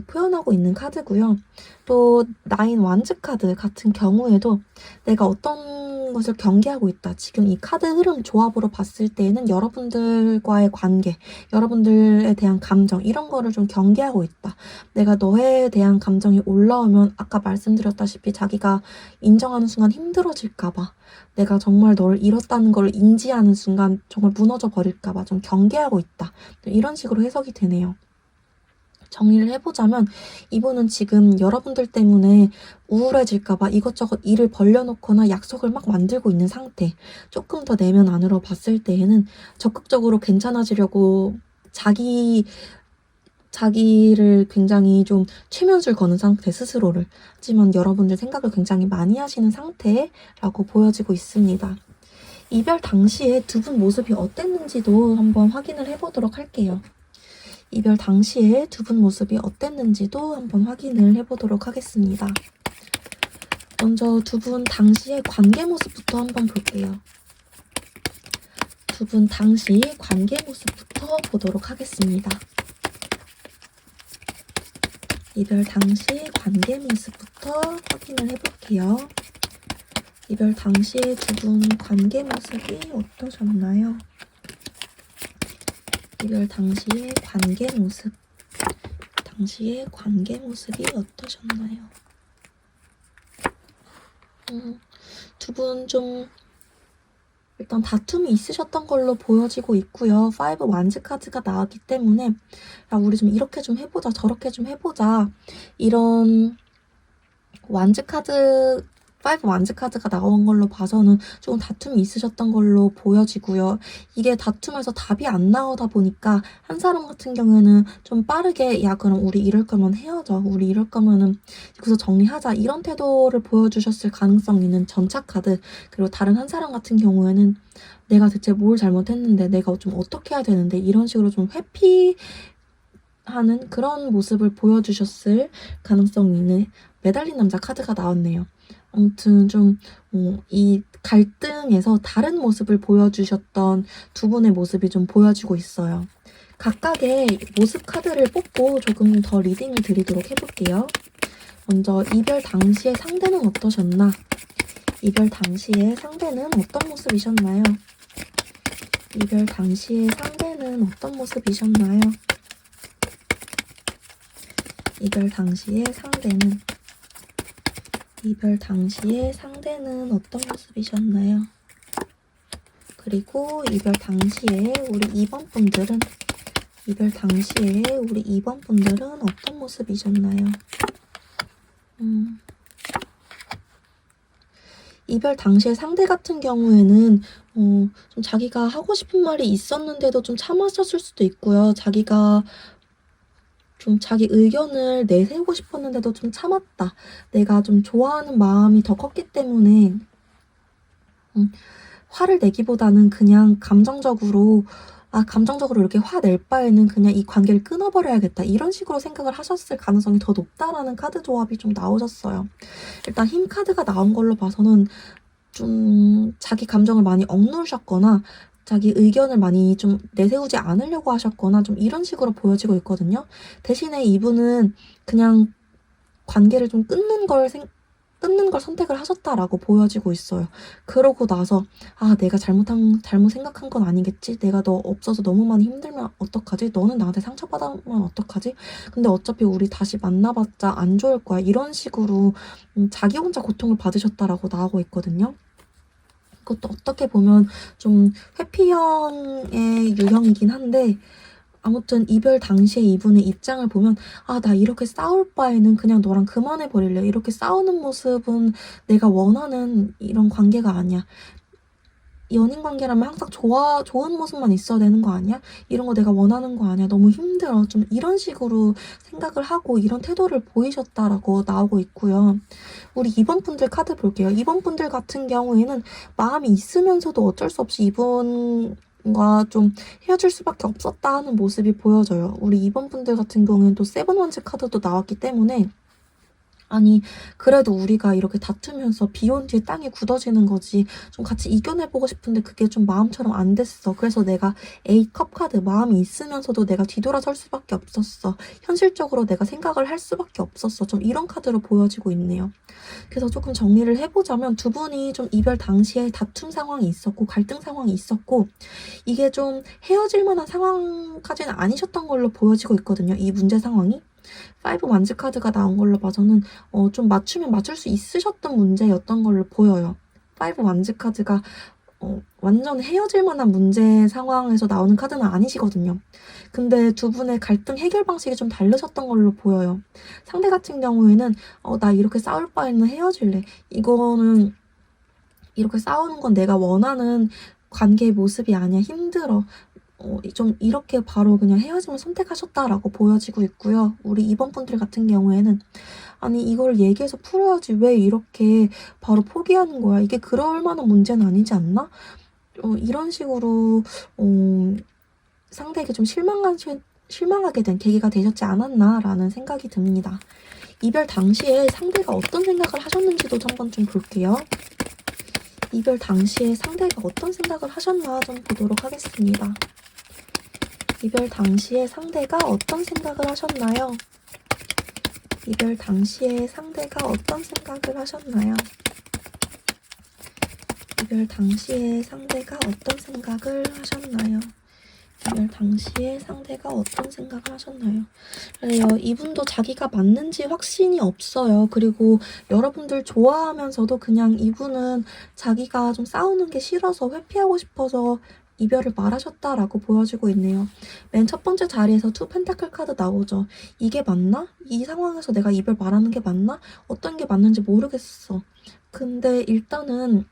표현하고 있는 카드고요. 또 나인 완즈 카드 같은 경우에도 내가 어떤 것을 경계하고 있다. 지금 이 카드 흐름 조합으로 봤을 때는 여러분들과의 관계, 여러분들에 대한 감정 이런 거를 좀 경계하고 있다. 내가 너에 대한 감정이 올라오면 아까 말씀드렸다시피 자기가 인정하는 순간 힘들어질까봐, 내가 정말 너를 잃었다는 걸 인지하는 순간 정말 무너져 버릴까봐 좀 경계하고 있다. 이런 식으로 해석이 되네요. 정리를 해보자면 이분은 지금 여러분들 때문에 우울해질까봐 이것저것 일을 벌려놓거나 약속을 막 만들고 있는 상태. 조금 더 내면 안으로 봤을 때에는 적극적으로 괜찮아지려고 자기를 굉장히 좀 최면술 거는 상태, 스스로를. 하지만 여러분들 생각을 굉장히 많이 하시는 상태라고 보여지고 있습니다. 이별 당시에 두 분 모습이 어땠는지도 한번 확인을 해보도록 할게요. 이별 당시에 두 분 모습이 어땠는지도 한번 확인을 해보도록 하겠습니다. 먼저 두 분 당시의 관계 모습부터 한번 볼게요. 두 분 당시 관계 모습부터 보도록 하겠습니다. 이별 당시 관계 모습부터 확인을 해볼게요. 이별 당시의 두 분 관계 모습이 어떠셨나요? 이별 당시의 관계 모습이 어떠셨나요? 두 분 좀 일단 다툼이 있으셨던 걸로 보여지고 있고요. 5 완즈 카드가 나왔기 때문에 야, 우리 좀 이렇게 좀 해보자, 저렇게 좀 해보자, 이런 완즈 카드 5 완즈 카드가 나온 걸로 봐서는 조금 다툼이 있으셨던 걸로 보여지고요. 이게 다툼에서 답이 안 나오다 보니까 한 사람 같은 경우에는 좀 빠르게 야 그럼 우리 이럴 거면 헤어져, 우리 이럴 거면은 여기서 정리하자, 이런 태도를 보여주셨을 가능성 있는 전차 카드. 그리고 다른 한 사람 같은 경우에는 내가 대체 뭘 잘못했는데, 내가 좀 어떻게 해야 되는데, 이런 식으로 좀 회피하는 그런 모습을 보여주셨을 가능성이 있는 매달린 남자 카드가 나왔네요. 아무튼 좀 이 갈등에서 다른 모습을 보여주셨던 두 분의 모습이 좀 보여지고 있어요. 각각의 모습 카드를 뽑고 조금 더 리딩을 드리도록 해볼게요. 먼저 이별 당시의 상대는 어떠셨나? 이별 당시의 상대는 어떤 모습이셨나요? 이별 당시의 상대는 어떤 모습이셨나요? 이별 당시의 상대는 어떤 모습이셨나요? 그리고 이별 당시에 우리 2번 분들은 어떤 모습이셨나요? 이별 당시에 상대 같은 경우에는 좀 자기가 하고 싶은 말이 있었는데도 좀 참았었을 수도 있고요. 자기가 좀 자기 의견을 내세우고 싶었는데도 좀 참았다. 내가 좀 좋아하는 마음이 더 컸기 때문에 화를 내기보다는 그냥 감정적으로 이렇게 화낼 바에는 그냥 이 관계를 끊어버려야겠다, 이런 식으로 생각을 하셨을 가능성이 더 높다라는 카드 조합이 좀 나오셨어요. 일단 힘 카드가 나온 걸로 봐서는 좀 자기 감정을 많이 억누르셨거나 자기 의견을 많이 좀 내세우지 않으려고 하셨거나 좀 이런 식으로 보여지고 있거든요. 대신에 이분은 그냥 관계를 좀 끊는 걸 선택을 하셨다라고 보여지고 있어요. 그러고 나서 내가 잘못 생각한 건 아니겠지? 내가 너 없어서 너무 많이 힘들면 어떡하지? 너는 나한테 상처받으면 어떡하지? 근데 어차피 우리 다시 만나봤자 안 좋을 거야. 이런 식으로 자기 혼자 고통을 받으셨다라고 나오고 있거든요. 그것도 어떻게 보면 좀 회피형의 유형이긴 한데, 아무튼 이별 당시에 이분의 입장을 보면 나 이렇게 싸울 바에는 그냥 너랑 그만해버릴래. 이렇게 싸우는 모습은 내가 원하는 이런 관계가 아니야. 연인 관계라면 항상 좋은 모습만 있어야 되는 거 아니야? 이런 거 내가 원하는 거 아니야? 너무 힘들어. 좀 이런 식으로 생각을 하고 이런 태도를 보이셨다라고 나오고 있고요. 우리 2번 분들 카드 볼게요. 2번 분들 같은 경우에는 마음이 있으면서도 어쩔 수 없이 이분과 좀 헤어질 수밖에 없었다 하는 모습이 보여져요. 우리 2번 분들 같은 경우에는 또 세븐 원즈 카드도 나왔기 때문에 그래도 우리가 이렇게 다투면서 비 온 뒤에 땅이 굳어지는 거지. 좀 같이 이겨내보고 싶은데 그게 좀 마음처럼 안 됐어. 그래서 내가 A컵 카드, 마음이 있으면서도 내가 뒤돌아설 수밖에 없었어. 현실적으로 내가 생각을 할 수밖에 없었어. 좀 이런 카드로 보여지고 있네요. 그래서 조금 정리를 해보자면 두 분이 좀 이별 당시에 다툼 상황이 있었고 갈등 상황이 있었고 이게 좀 헤어질 만한 상황까지는 아니셨던 걸로 보여지고 있거든요. 이 문제 상황이. 5 완즈 카드가 나온 걸로 봐서는 좀 맞추면 맞출 수 있으셨던 문제였던 걸로 보여요. 5 완즈 카드가 완전 헤어질 만한 문제 상황에서 나오는 카드는 아니시거든요. 근데 두 분의 갈등 해결 방식이 좀 다르셨던 걸로 보여요. 상대 같은 경우에는 나 이렇게 싸울 바에는 헤어질래. 이거는 이렇게 싸우는 건 내가 원하는 관계의 모습이 아니야. 힘들어. 좀 이렇게 바로 그냥 헤어짐을 선택하셨다라고 보여지고 있고요. 우리 2번 분들 같은 경우에는 이걸 얘기해서 풀어야지 왜 이렇게 바로 포기하는 거야? 이게 그럴 만한 문제는 아니지 않나? 이런 식으로 상대에게 좀 실망하게 된 계기가 되셨지 않았나라는 생각이 듭니다. 이별 당시에 상대가 어떤 생각을 하셨는지도 한번 좀 볼게요. 이별 당시에 상대가 어떤 생각을 하셨나 좀 보도록 하겠습니다. 이별 당시에 상대가 어떤 생각을 하셨나요? 이별 당시에 상대가 어떤 생각을 하셨나요? 이별 당시에 상대가 어떤 생각을 하셨나요? 이별 당시에 상대가 어떤 생각을 하셨나요? 그래요. 이분도 자기가 맞는지 확신이 없어요. 그리고 여러분들 좋아하면서도 그냥 이분은 자기가 좀 싸우는 게 싫어서 회피하고 싶어서 이별을 말하셨다라고 보여지고 있네요. 맨 첫 번째 자리에서 투 펜타클 카드 나오죠. 이게 맞나? 이 상황에서 내가 이별 말하는 게 맞나? 어떤 게 맞는지 모르겠어. 근데 일단은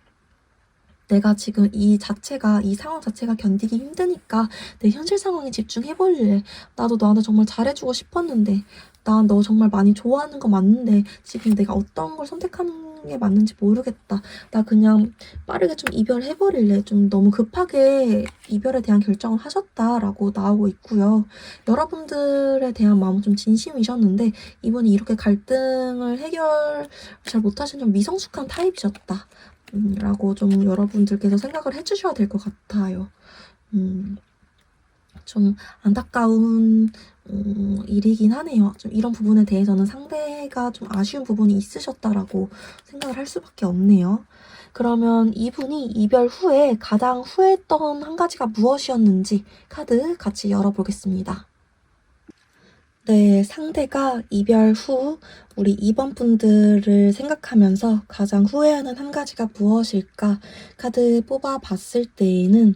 내가 지금 이 상황 자체가 견디기 힘드니까 내 현실 상황에 집중해볼래. 나도 너한테 정말 잘해주고 싶었는데, 난 너 정말 많이 좋아하는 거 맞는데, 지금 내가 어떤 걸 선택하는 게 맞는지 모르겠다. 나 그냥 빠르게 좀 이별해버릴래. 좀 너무 급하게 이별에 대한 결정을 하셨다라고 나오고 있고요. 여러분들에 대한 마음은 좀 진심이셨는데, 이분이 이렇게 갈등을 해결 잘 못하시는 좀 미성숙한 타입이셨다. 라고 좀 여러분들께서 생각을 해주셔야 될 것 같아요. 좀 안타까운 일이긴 하네요. 좀 이런 부분에 대해서는 상대가 좀 아쉬운 부분이 있으셨다라고 생각을 할 수밖에 없네요. 그러면 이분이 이별 후에 가장 후회했던 한 가지가 무엇이었는지 카드 같이 열어보겠습니다. 네, 상대가 이별 후 우리 2번 분들을 생각하면서 가장 후회하는 한 가지가 무엇일까? 카드 뽑아봤을 때에는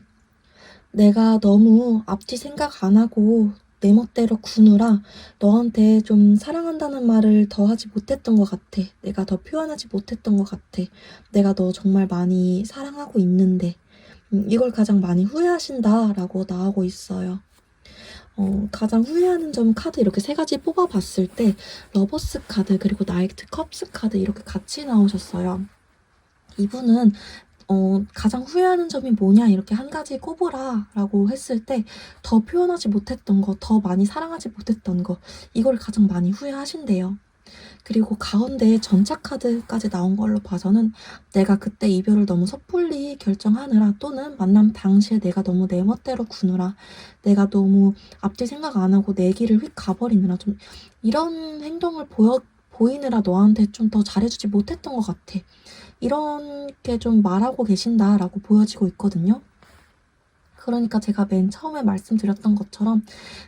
내가 너무 앞뒤 생각 안 하고 내 멋대로 구느라 너한테 좀 사랑한다는 말을 더 하지 못했던 것 같아. 내가 더 표현하지 못했던 것 같아. 내가 너 정말 많이 사랑하고 있는데 이걸 가장 많이 후회하신다라고 나오고 있어요. 가장 후회하는 점 카드 이렇게 세 가지 뽑아봤을 때 러버스 카드 그리고 나이트 컵스 카드 이렇게 같이 나오셨어요. 이분은 가장 후회하는 점이 뭐냐 이렇게 한 가지 꼽으라 라고 했을 때 더 표현하지 못했던 거, 더 많이 사랑하지 못했던 거 이걸 가장 많이 후회하신대요. 그리고 가운데 전차 카드까지 나온 걸로 봐서는 내가 그때 이별을 너무 섣불리 결정하느라 또는 만남 당시에 내가 너무 내 멋대로 구느라 내가 너무 앞뒤 생각 안 하고 내 길을 휙 가버리느라 좀 이런 행동을 보이느라 너한테 좀 더 잘해주지 못했던 것 같아. 이렇게 좀 말하고 계신다라고 보여지고 있거든요. 그러니까 제가 맨 처음에 말씀드렸던 것처럼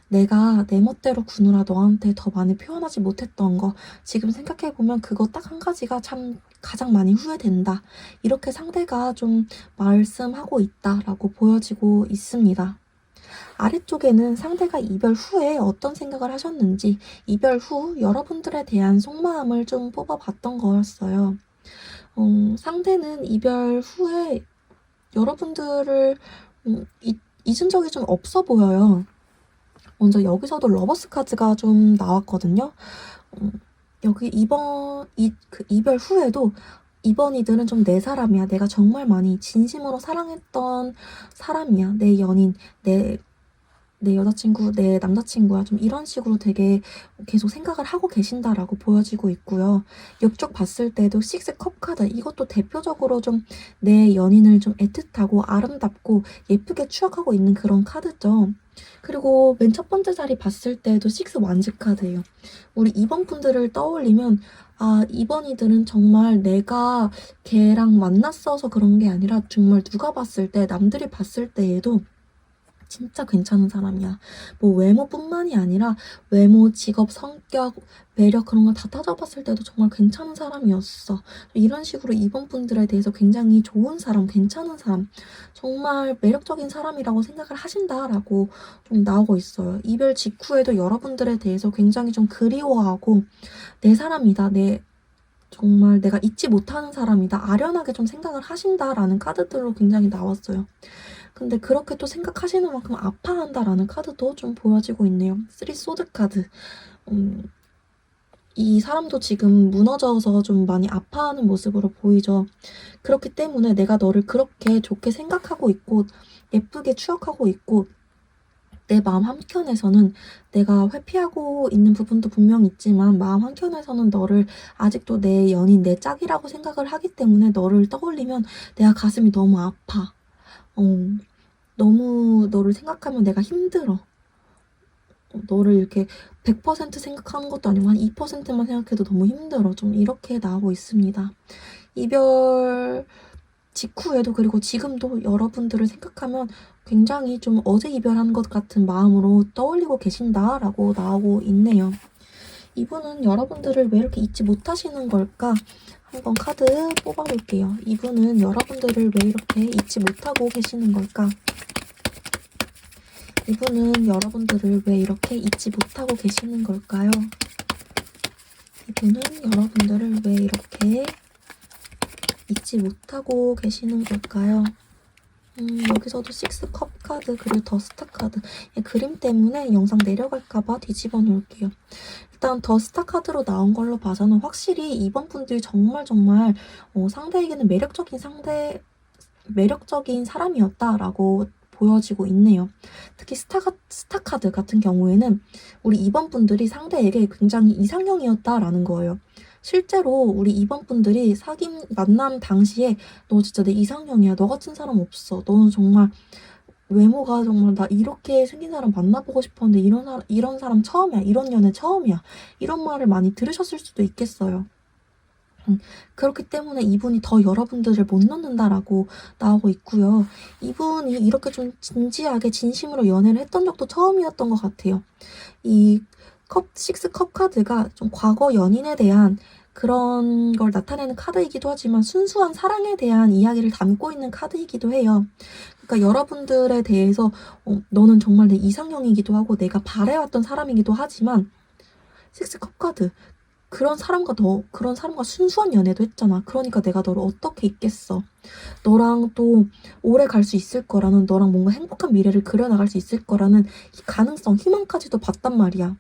내가 내 멋대로 구느라 너한테 더 많이 표현하지 못했던 거 지금 생각해보면 그거 딱 한 가지가 참 가장 많이 후회된다. 이렇게 상대가 좀 말씀하고 있다라고 보여지고 있습니다. 아래쪽에는 상대가 이별 후에 어떤 생각을 하셨는지 이별 후 여러분들에 대한 속마음을 좀 뽑아봤던 거였어요. 상대는 이별 후에 여러분들을 잊은 적이 좀 없어 보여요. 먼저 여기서도 러버스 카드가 좀 나왔거든요. 여기 이별 후에도 이번 이들은 좀 내 사람이야. 내가 정말 많이 진심으로 사랑했던 사람이야. 내 연인, 내 여자친구, 내 남자친구야. 좀 이런 식으로 되게 계속 생각을 하고 계신다라고 보여지고 있고요. 옆쪽 봤을 때도 식스 컵 카드. 이것도 대표적으로 좀 내 연인을 좀 애틋하고 아름답고 예쁘게 추억하고 있는 그런 카드죠. 그리고 맨 첫 번째 자리 봤을 때도 식스 완즈 카드예요. 우리 2번 분들을 떠올리면 아, 2번이들은 정말 내가 걔랑 만났어서 그런 게 아니라 정말 누가 봤을 때, 남들이 봤을 때에도 진짜 괜찮은 사람이야. 뭐 외모뿐만이 아니라 외모, 직업, 성격, 매력 그런 걸 다 따져봤을 때도 정말 괜찮은 사람이었어. 이런 식으로 이번 분들에 대해서 굉장히 좋은 사람, 괜찮은 사람, 정말 매력적인 사람이라고 생각을 하신다라고 좀 나오고 있어요. 이별 직후에도 여러분들에 대해서 굉장히 좀 그리워하고 내 사람이다, 정말 내가 잊지 못하는 사람이다, 아련하게 좀 생각을 하신다라는 카드들로 굉장히 나왔어요. 근데 그렇게 또 생각하시는 만큼 아파한다라는 카드도 좀 보여지고 있네요. 3 소드 카드. 이 사람도 지금 무너져서 좀 많이 아파하는 모습으로 보이죠. 그렇기 때문에 내가 너를 그렇게 좋게 생각하고 있고 예쁘게 추억하고 있고 내 마음 한켠에서는 내가 회피하고 있는 부분도 분명 있지만 마음 한켠에서는 너를 아직도 내 연인, 내 짝이라고 생각을 하기 때문에 너를 떠올리면 내가 가슴이 너무 아파. 너무 너를 생각하면 내가 힘들어. 너를 이렇게 100% 생각하는 것도 아니고 한 2%만 생각해도 너무 힘들어. 좀 이렇게 나오고 있습니다. 이별 직후에도 그리고 지금도 여러분들을 생각하면 굉장히 좀 어제 이별한 것 같은 마음으로 떠올리고 계신다라고 나오고 있네요. 이분은 여러분들을 왜 이렇게 잊지 못하시는 걸까? 한번 카드 뽑아볼게요. 이분은 여러분들을 왜 이렇게 잊지 못하고 계시는 걸까? 이분은 여러분들을 왜 이렇게 잊지 못하고 계시는 걸까요? 이분은 여러분들을 왜 이렇게 잊지 못하고 계시는 걸까요? 여기서도 식스 컵 카드 그리고 더 스타 카드. 그림 때문에 영상 내려갈까봐 뒤집어 놓을게요. 일단 더 스타 카드로 나온 걸로 봐서는 확실히 이번 분들이 정말 상대에게는 매력적인 사람이었다라고 보여지고 있네요. 특히 스타 카드 같은 경우에는 우리 2번 분들이 상대에게 굉장히 이상형이었다라는 거예요. 실제로 우리 2번 분들이 만남 당시에 너 진짜 내 이상형이야. 너 같은 사람 없어. 너는 정말 외모가 정말 나 이렇게 생긴 사람 만나보고 싶었는데 이런 사람 처음이야. 이런 연애 처음이야. 이런 말을 많이 들으셨을 수도 있겠어요. 그렇기 때문에 이분이 더 여러분들을 못 넣는다라고 나오고 있고요. 이분이 이렇게 좀 진지하게 진심으로 연애를 했던 적도 처음이었던 것 같아요. 이 식스 컵 카드가 좀 과거 연인에 대한 그런 걸 나타내는 카드이기도 하지만 순수한 사랑에 대한 이야기를 담고 있는 카드이기도 해요. 그러니까 여러분들에 대해서 너는 정말 내 이상형이기도 하고 내가 바래왔던 사람이기도 하지만 식스 컵 카드 그런 사람과 순수한 연애도 했잖아. 그러니까 내가 너를 어떻게 잊겠어. 너랑 또 오래 갈 수 있을 거라는, 너랑 뭔가 행복한 미래를 그려나갈 수 있을 거라는 가능성, 희망까지도 봤단 말이야.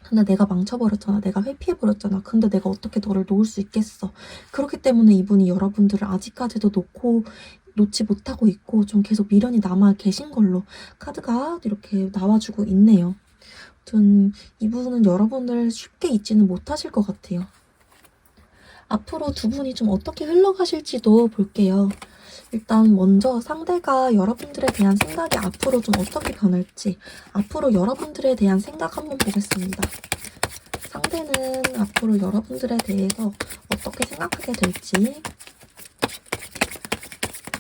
근데 내가 망쳐버렸잖아. 내가 회피해버렸잖아. 근데 내가 어떻게 너를 놓을 수 있겠어. 그렇기 때문에 이분이 여러분들을 아직까지도 놓지 못하고 있고 좀 계속 미련이 남아 계신 걸로 카드가 이렇게 나와주고 있네요. 아무튼 이분은 여러분을 쉽게 잊지는 못하실 것 같아요. 앞으로 두 분이 좀 어떻게 흘러가실지도 볼게요. 일단 먼저 상대가 여러분들에 대한 생각이 앞으로 좀 어떻게 변할지, 앞으로 여러분들에 대한 생각 한번 보겠습니다. 상대는 앞으로 여러분들에 대해서 어떻게 생각하게 될지,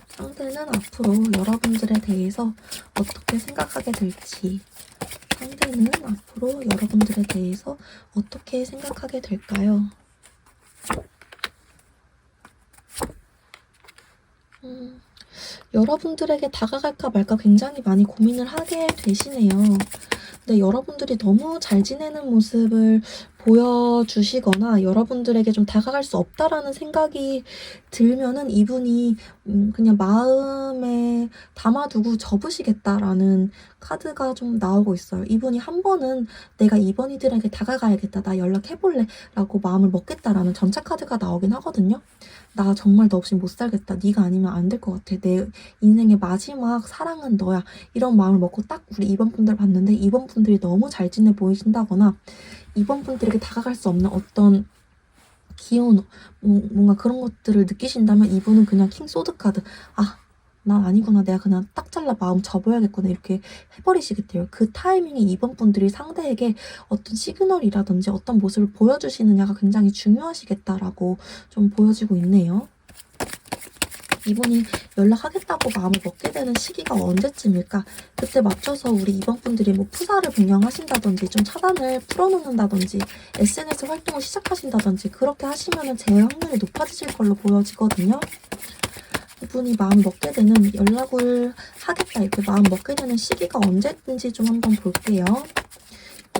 상대는 앞으로 여러분들에 대해서 어떻게 생각하게 될지, 상대는 앞으로 여러분들에 대해서 어떻게 생각하게 될까요? 여러분들에게 다가갈까 말까 굉장히 많이 고민을 하게 되시네요. 근데 여러분들이 너무 잘 지내는 모습을 보여주시거나 여러분들에게 좀 다가갈 수 없다라는 생각이 들면은 이분이 그냥 마음에 담아두고 접으시겠다라는 카드가 좀 나오고 있어요. 이분이 한 번은 내가 이번 이들에게 다가가야겠다, 나 연락해볼래 라고 마음을 먹겠다라는 전차 카드가 나오긴 하거든요. 나 정말 너 없이 못 살겠다, 네가 아니면 안 될 것 같아, 내 인생의 마지막 사랑은 너야, 이런 마음을 먹고 딱 우리 2번 분들 봤는데, 2번 분들이 너무 잘 지내 보이신다거나 2번 분들에게 다가갈 수 없는 어떤 기운, 뭔가 그런 것들을 느끼신다면 이분은 그냥 킹 소드 카드, 난 아니구나, 내가 그냥 딱 잘라 마음 접어야겠구나, 이렇게 해버리시겠대요. 그 타이밍에 2번 분들이 상대에게 어떤 시그널이라든지 어떤 모습을 보여주시느냐가 굉장히 중요하시겠다라고 좀 보여지고 있네요. 이분이 연락하겠다고 마음을 먹게 되는 시기가 언제쯤일까? 그때 맞춰서 우리 2번 분들이 뭐 푸사를 변경하신다든지 좀 차단을 풀어놓는다든지 SNS 활동을 시작하신다든지 그렇게 하시면 재회 확률이 높아지실 걸로 보여지거든요. 이분이 마음 먹게 되는, 연락을 하겠다 이렇게 마음 먹게 되는 시기가 언제인지 좀 한번 볼게요.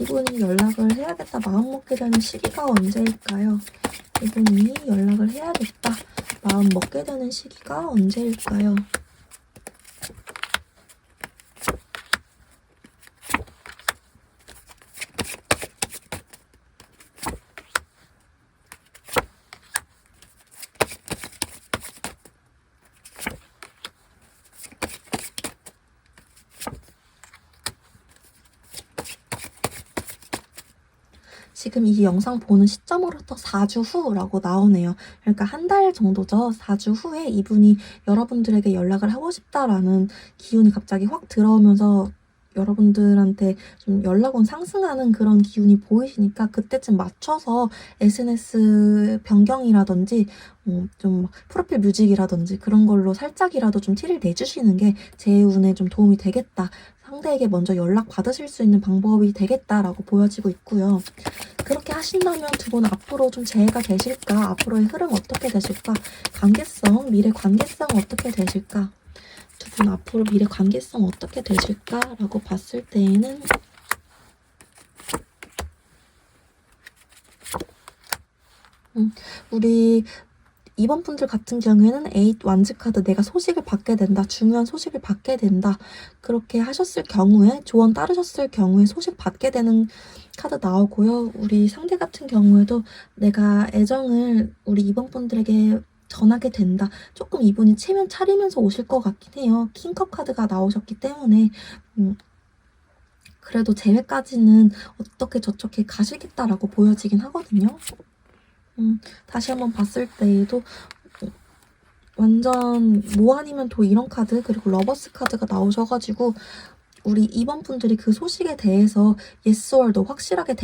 이분이 연락을 해야겠다 마음 먹게 되는 시기가 언제일까요? 이분이 연락을 해야겠다 마음 먹게 되는 시기가 언제일까요? 지금 이 영상 보는 시점으로부터 4주 후라고 나오네요. 그러니까 한 달 정도죠. 4주 후에 이분이 여러분들에게 연락을 하고 싶다라는 기운이 갑자기 확 들어오면서 여러분들한테 좀 연락 온 상승하는 그런 기운이 보이시니까 그때쯤 맞춰서 SNS 변경이라든지 좀 프로필 뮤직이라든지 그런 걸로 살짝이라도 좀 티를 내주시는 게 제 운에 좀 도움이 되겠다, 상대에게 먼저 연락 받으실 수 있는 방법이 되겠다라고 보여지고 있고요. 그렇게 하신다면 두 분 앞으로 좀 재회가 되실까? 앞으로의 흐름 어떻게 되실까? 관계성, 미래 관계성 어떻게 되실까? 두 분 앞으로 미래 관계성 어떻게 되실까? 라고 봤을 때에는 우리 2번 분들 같은 경우에는 8 완즈 카드, 내가 소식을 받게 된다, 중요한 소식을 받게 된다, 그렇게 하셨을 경우에, 조언 따르셨을 경우에 소식 받게 되는 카드 나오고요. 우리 상대 같은 경우에도 내가 애정을 우리 2번 분들에게 전하게 된다, 조금 이분이 체면 차리면서 오실 것 같긴 해요. 킹컵 카드가 나오셨기 때문에 그래도 재회까지는 어떻게 저렇게 가시겠다라고 보여지긴 하거든요. 다시 한번 봤을 때에도 완전 뭐 아니면 도 이런 카드, 그리고 러버스 카드가 나오셔가지고 우리 2번 분들이 그 소식에 대해서 yes or no 확실하게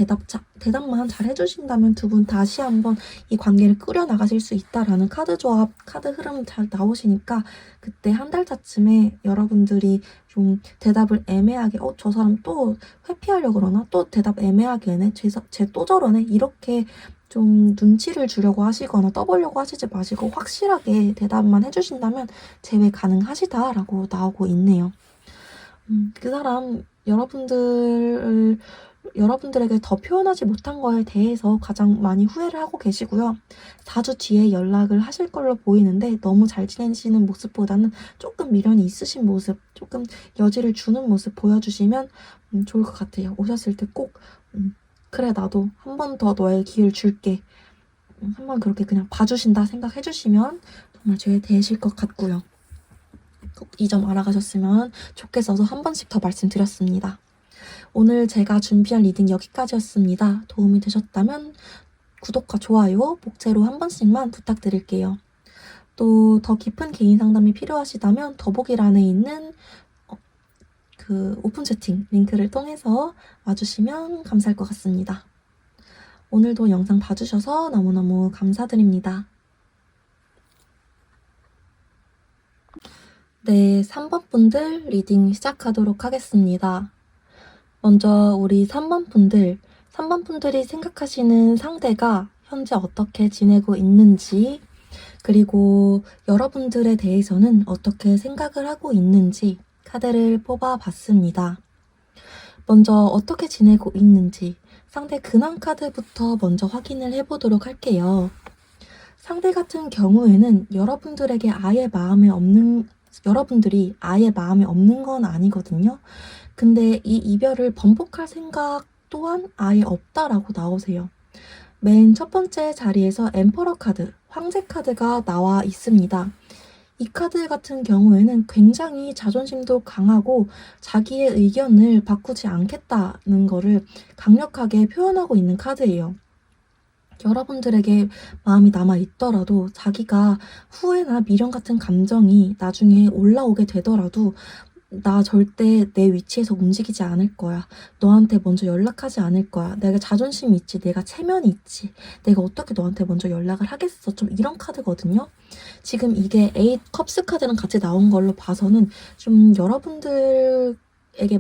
대답만 잘 해주신다면 두 분 다시 한번 이 관계를 끌어나가실 수 있다라는 카드 조합, 카드 흐름 잘 나오시니까 그때 한 달 차쯤에 여러분들이 좀 대답을 애매하게, 저 사람 또 회피하려고 그러나? 또 대답 애매하게 하네? 쟤 또 저러네? 이렇게 좀 눈치를 주려고 하시거나 떠보려고 하시지 마시고 확실하게 대답만 해주신다면 재회 가능하시다라고 나오고 있네요. 그 사람 여러분들에게 더 표현하지 못한 거에 대해서 가장 많이 후회를 하고 계시고요. 4주 뒤에 연락을 하실 걸로 보이는데 너무 잘 지내시는 모습보다는 조금 미련이 있으신 모습, 조금 여지를 주는 모습 보여주시면 좋을 것 같아요. 오셨을 때 꼭 그래, 나도 한 번 더 너의 기회를 줄게, 한번 그렇게 그냥 봐주신다 생각해주시면 정말 재회 되실 것 같고요. 꼭 이 점 알아가셨으면 좋겠어서 한 번씩 더 말씀드렸습니다. 오늘 제가 준비한 리딩 여기까지였습니다. 도움이 되셨다면 구독과 좋아요, 복제로 한 번씩만 부탁드릴게요. 또 더 깊은 개인 상담이 필요하시다면 더보기란에 있는 그 오픈 채팅 링크를 통해서 와주시면 감사할 것 같습니다. 오늘도 영상 봐주셔서 너무너무 감사드립니다. 네, 3번 분들 리딩 시작하도록 하겠습니다. 먼저 우리 3번 분들이 생각하시는 상대가 현재 어떻게 지내고 있는지, 그리고 여러분들에 대해서는 어떻게 생각을 하고 있는지 카드를 뽑아봤습니다. 먼저 어떻게 지내고 있는지 상대 근황 카드부터 먼저 확인을 해보도록 할게요. 상대 같은 경우에는 여러분들이 아예 마음에 없는 건 아니거든요. 근데 이 이별을 번복할 생각 또한 아예 없다라고 나오세요. 맨 첫 번째 자리에서 엠퍼러 카드, 황제 카드가 나와 있습니다. 이 카드 같은 경우에는 굉장히 자존심도 강하고 자기의 의견을 바꾸지 않겠다는 거를 강력하게 표현하고 있는 카드예요. 여러분들에게 마음이 남아있더라도 자기가 후회나 미련 같은 감정이 나중에 올라오게 되더라도 나 절대 내 위치에서 움직이지 않을 거야. 너한테 먼저 연락하지 않을 거야. 내가 자존심이 있지. 내가 체면이 있지. 내가 어떻게 너한테 먼저 연락을 하겠어. 좀 이런 카드거든요. 지금 이게 8 컵스 카드랑 같이 나온 걸로 봐서는 좀 여러분들에게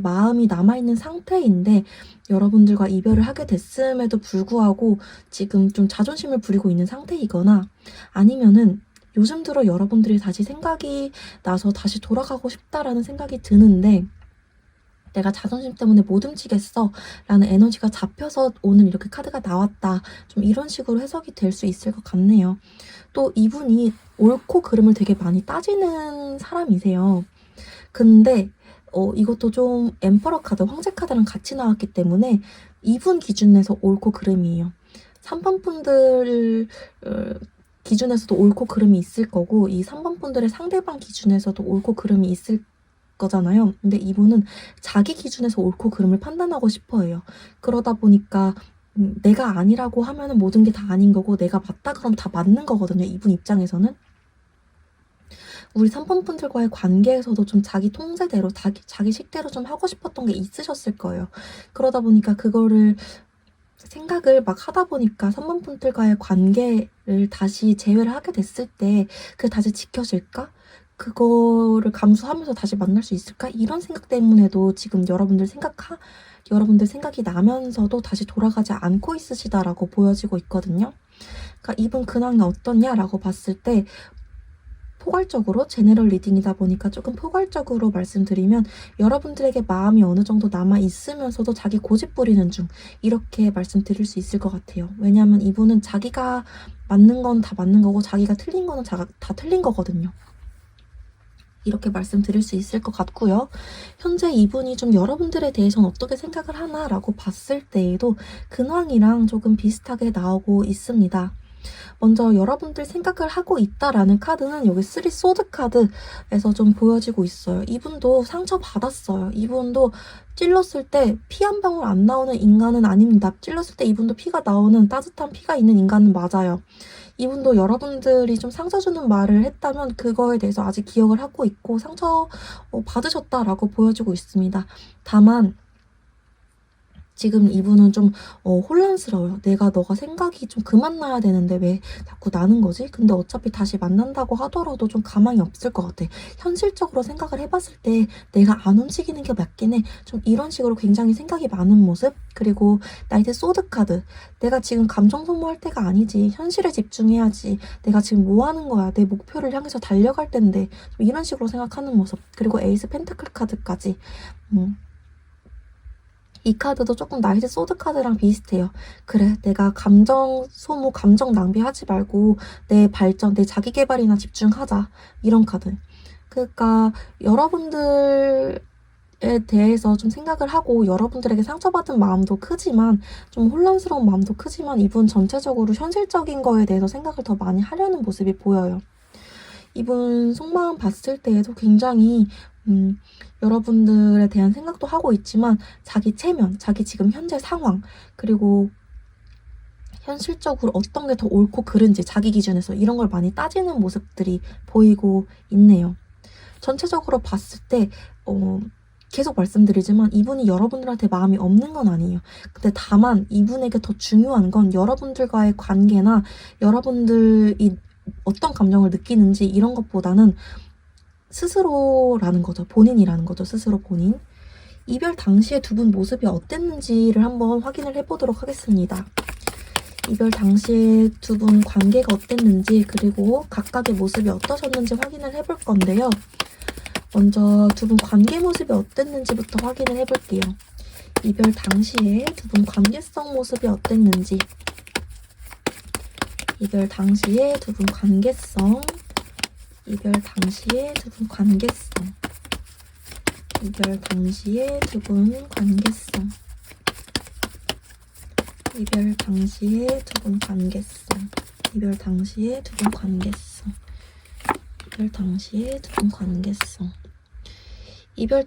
마음이 남아있는 상태인데 여러분들과 이별을 하게 됐음에도 불구하고 지금 좀 자존심을 부리고 있는 상태이거나 아니면은 요즘 들어 여러분들이 다시 생각이 나서 다시 돌아가고 싶다라는 생각이 드는데 내가 자존심 때문에 못 움직였어 라는 에너지가 잡혀서 오늘 이렇게 카드가 나왔다. 좀 이런 식으로 해석이 될 수 있을 것 같네요. 또 이분이 옳고 그름을 되게 많이 따지는 사람이세요. 근데 이것도 좀 엠퍼러 카드, 황제 카드랑 같이 나왔기 때문에 이분 기준에서 옳고 그름이에요. 3번 분들 기준에서도 옳고 그름이 있을 거고 이 3번 분들의 상대방 기준에서도 옳고 그름이 있을 거잖아요. 근데 이분은 자기 기준에서 옳고 그름을 판단하고 싶어 해요. 그러다 보니까 내가 아니라고 하면은 모든 게 다 아닌 거고 내가 맞다 그러면 다 맞는 거거든요. 이분 입장에서는. 우리 3번 분들과의 관계에서도 좀 자기 통제대로 자기 식대로 좀 하고 싶었던 게 있으셨을 거예요. 그러다 보니까 그거를 생각을 막 하다 보니까 3번 분들과의 관계를 다시 재회를 하게 됐을 때 그게 다시 지켜질까? 그거를 감수하면서 다시 만날 수 있을까? 이런 생각 때문에도 지금 여러분들 생각이 나면서도 다시 돌아가지 않고 있으시다라고 보여지고 있거든요. 그러니까 이분 근황이 어떠냐라고 봤을 때 포괄적으로 제너럴 리딩이다 보니까 조금 포괄적으로 말씀드리면 여러분들에게 마음이 어느 정도 남아 있으면서도 자기 고집 부리는 중 이렇게 말씀드릴 수 있을 것 같아요. 왜냐하면 이분은 자기가 맞는 건 다 맞는 거고 자기가 틀린 거는 다 틀린 거거든요. 이렇게 말씀드릴 수 있을 것 같고요. 현재 이분이 좀 여러분들에 대해서는 어떻게 생각을 하나라고 봤을 때에도 근황이랑 조금 비슷하게 나오고 있습니다. 먼저 여러분들 생각을 하고 있다라는 카드는 여기 3 소드 카드에서 좀 보여지고 있어요. 이분도 상처받았어요. 이분도 찔렀을 때 피 한 방울 안 나오는 인간은 아닙니다. 찔렀을 때 이분도 피가 나오는 따뜻한 피가 있는 인간은 맞아요. 이분도 여러분들이 좀 상처 주는 말을 했다면 그거에 대해서 아직 기억을 하고 있고 상처 받으셨다라고 보여지고 있습니다. 다만 지금 이분은 좀 혼란스러워요. 너가 생각이 좀 그만 나야 되는데 왜 자꾸 나는 거지? 근데 어차피 다시 만난다고 하더라도 좀 가망이 없을 것 같아. 현실적으로 생각을 해봤을 때 내가 안 움직이는 게 맞긴 해. 좀 이런 식으로 굉장히 생각이 많은 모습? 그리고 나이트 소드 카드. 내가 지금 감정 소모할 때가 아니지. 현실에 집중해야지. 내가 지금 뭐 하는 거야? 내 목표를 향해서 달려갈 텐데. 좀 이런 식으로 생각하는 모습. 그리고 에이스 펜타클 카드까지. 이 카드도 조금 나이트 소드 카드랑 비슷해요. 그래, 내가 감정 소모, 감정 낭비하지 말고 내 발전, 내 자기 개발이나 집중하자. 이런 카드. 그러니까 여러분들에 대해서 좀 생각을 하고 여러분들에게 상처받은 마음도 크지만 좀 혼란스러운 마음도 크지만 이분 전체적으로 현실적인 거에 대해서 생각을 더 많이 하려는 모습이 보여요. 이분 속마음 봤을 때에도 굉장히 여러분들에 대한 생각도 하고 있지만 자기 체면, 자기 지금 현재 상황, 그리고 현실적으로 어떤 게 더 옳고 그른지 자기 기준에서 이런 걸 많이 따지는 모습들이 보이고 있네요. 전체적으로 봤을 때 계속 말씀드리지만 이분이 여러분들한테 마음이 없는 건 아니에요. 근데 다만 이분에게 더 중요한 건 여러분들과의 관계나 여러분들이 어떤 감정을 느끼는지 이런 것보다는 스스로라는 거죠. 본인이라는 거죠. 스스로 본인. 이별 당시에 두 분 모습이 어땠는지를 한번 확인을 해보도록 하겠습니다. 이별 당시에 두 분 관계가 어땠는지 그리고 각각의 모습이 어떠셨는지 확인을 해볼 건데요. 먼저 두 분 관계 모습이 어땠는지부터 확인을 해볼게요. 이별 당시에 두 분 관계성 모습이 어땠는지, 이별 당시에 두 분 관계성, 이별 당시에 두 분 관계성, 이별 당시에 두 분 관계성, 이별 당시에 두 분 관계성, 이별 당시에 두 분 관계성, 이별 당시에 두 분 관계성. 이별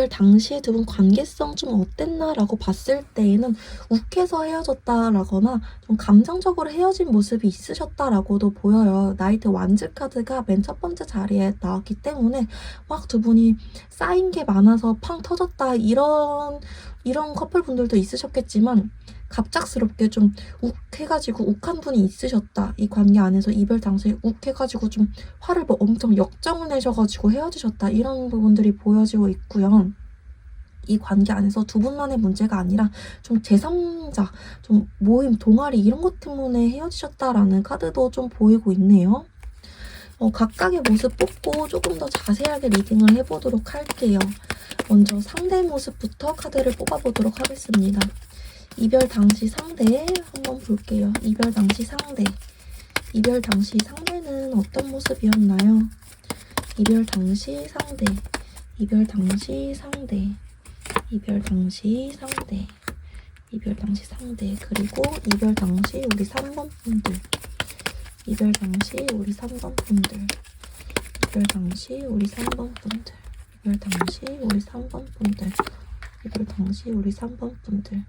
당시에 두 분 관계성 좀 어땠나라고 봤을 때에는 욱해서 헤어졌다라거나 좀 감정적으로 헤어진 모습이 있으셨다라고도 보여요. 나이트 완즈 카드가 맨 첫 번째 자리에 나왔기 때문에 막 두 분이 쌓인 게 많아서 팡 터졌다 이런 커플분들도 있으셨겠지만 갑작스럽게 좀 욱해가지고 욱한 분이 있으셨다. 이 관계 안에서 이별 당시에 욱해가지고 좀 화를 뭐 엄청 역정을 내셔가지고 헤어지셨다. 이런 부분들이 보여지고 있고요. 이 관계 안에서 두 분만의 문제가 아니라 좀 제3자, 좀 모임, 동아리 이런 것 때문에 헤어지셨다라는 카드도 좀 보이고 있네요. 각각의 모습 뽑고 조금 더 자세하게 리딩을 해보도록 할게요. 먼저 상대 모습부터 카드를 뽑아보도록 하겠습니다. 이별 당시 상대 한번 볼게요. 이별 당시 상대. 이별 당시 상대는 어떤 모습이었나요? 이별 당시 상대. 이별 당시 상대. 이별 당시 상대. 이별 당시 상대. 그리고 이별 당시 우리 3번 분들. 이별 당시 우리 3번 분들. 이별 당시 우리 3번 분들. 이별 당시 우리 3번 분들. 이별 당시 우리 3번 분들.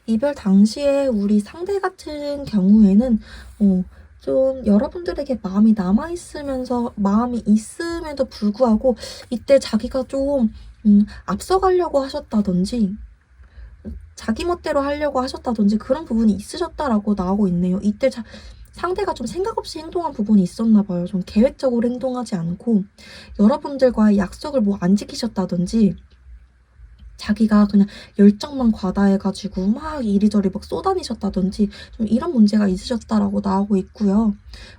이별 당시에 우리 상대 같은 경우에는 좀 여러분들에게 마음이 마음이 있음에도 불구하고 이때 자기가 좀 앞서가려고 하셨다든지 자기 멋대로 하려고 하셨다든지 그런 부분이 있으셨다라고 나오고 있네요. 이때 상대가 좀 생각 없이 행동한 부분이 있었나 봐요. 좀 계획적으로 행동하지 않고 여러분들과의 약속을 뭐 안 지키셨다든지 자기가 그냥 열정만 과다해가지고 막 이리저리 막 쏘다니셨다든지 좀 이런 문제가 있으셨다라고 나오고 있고요.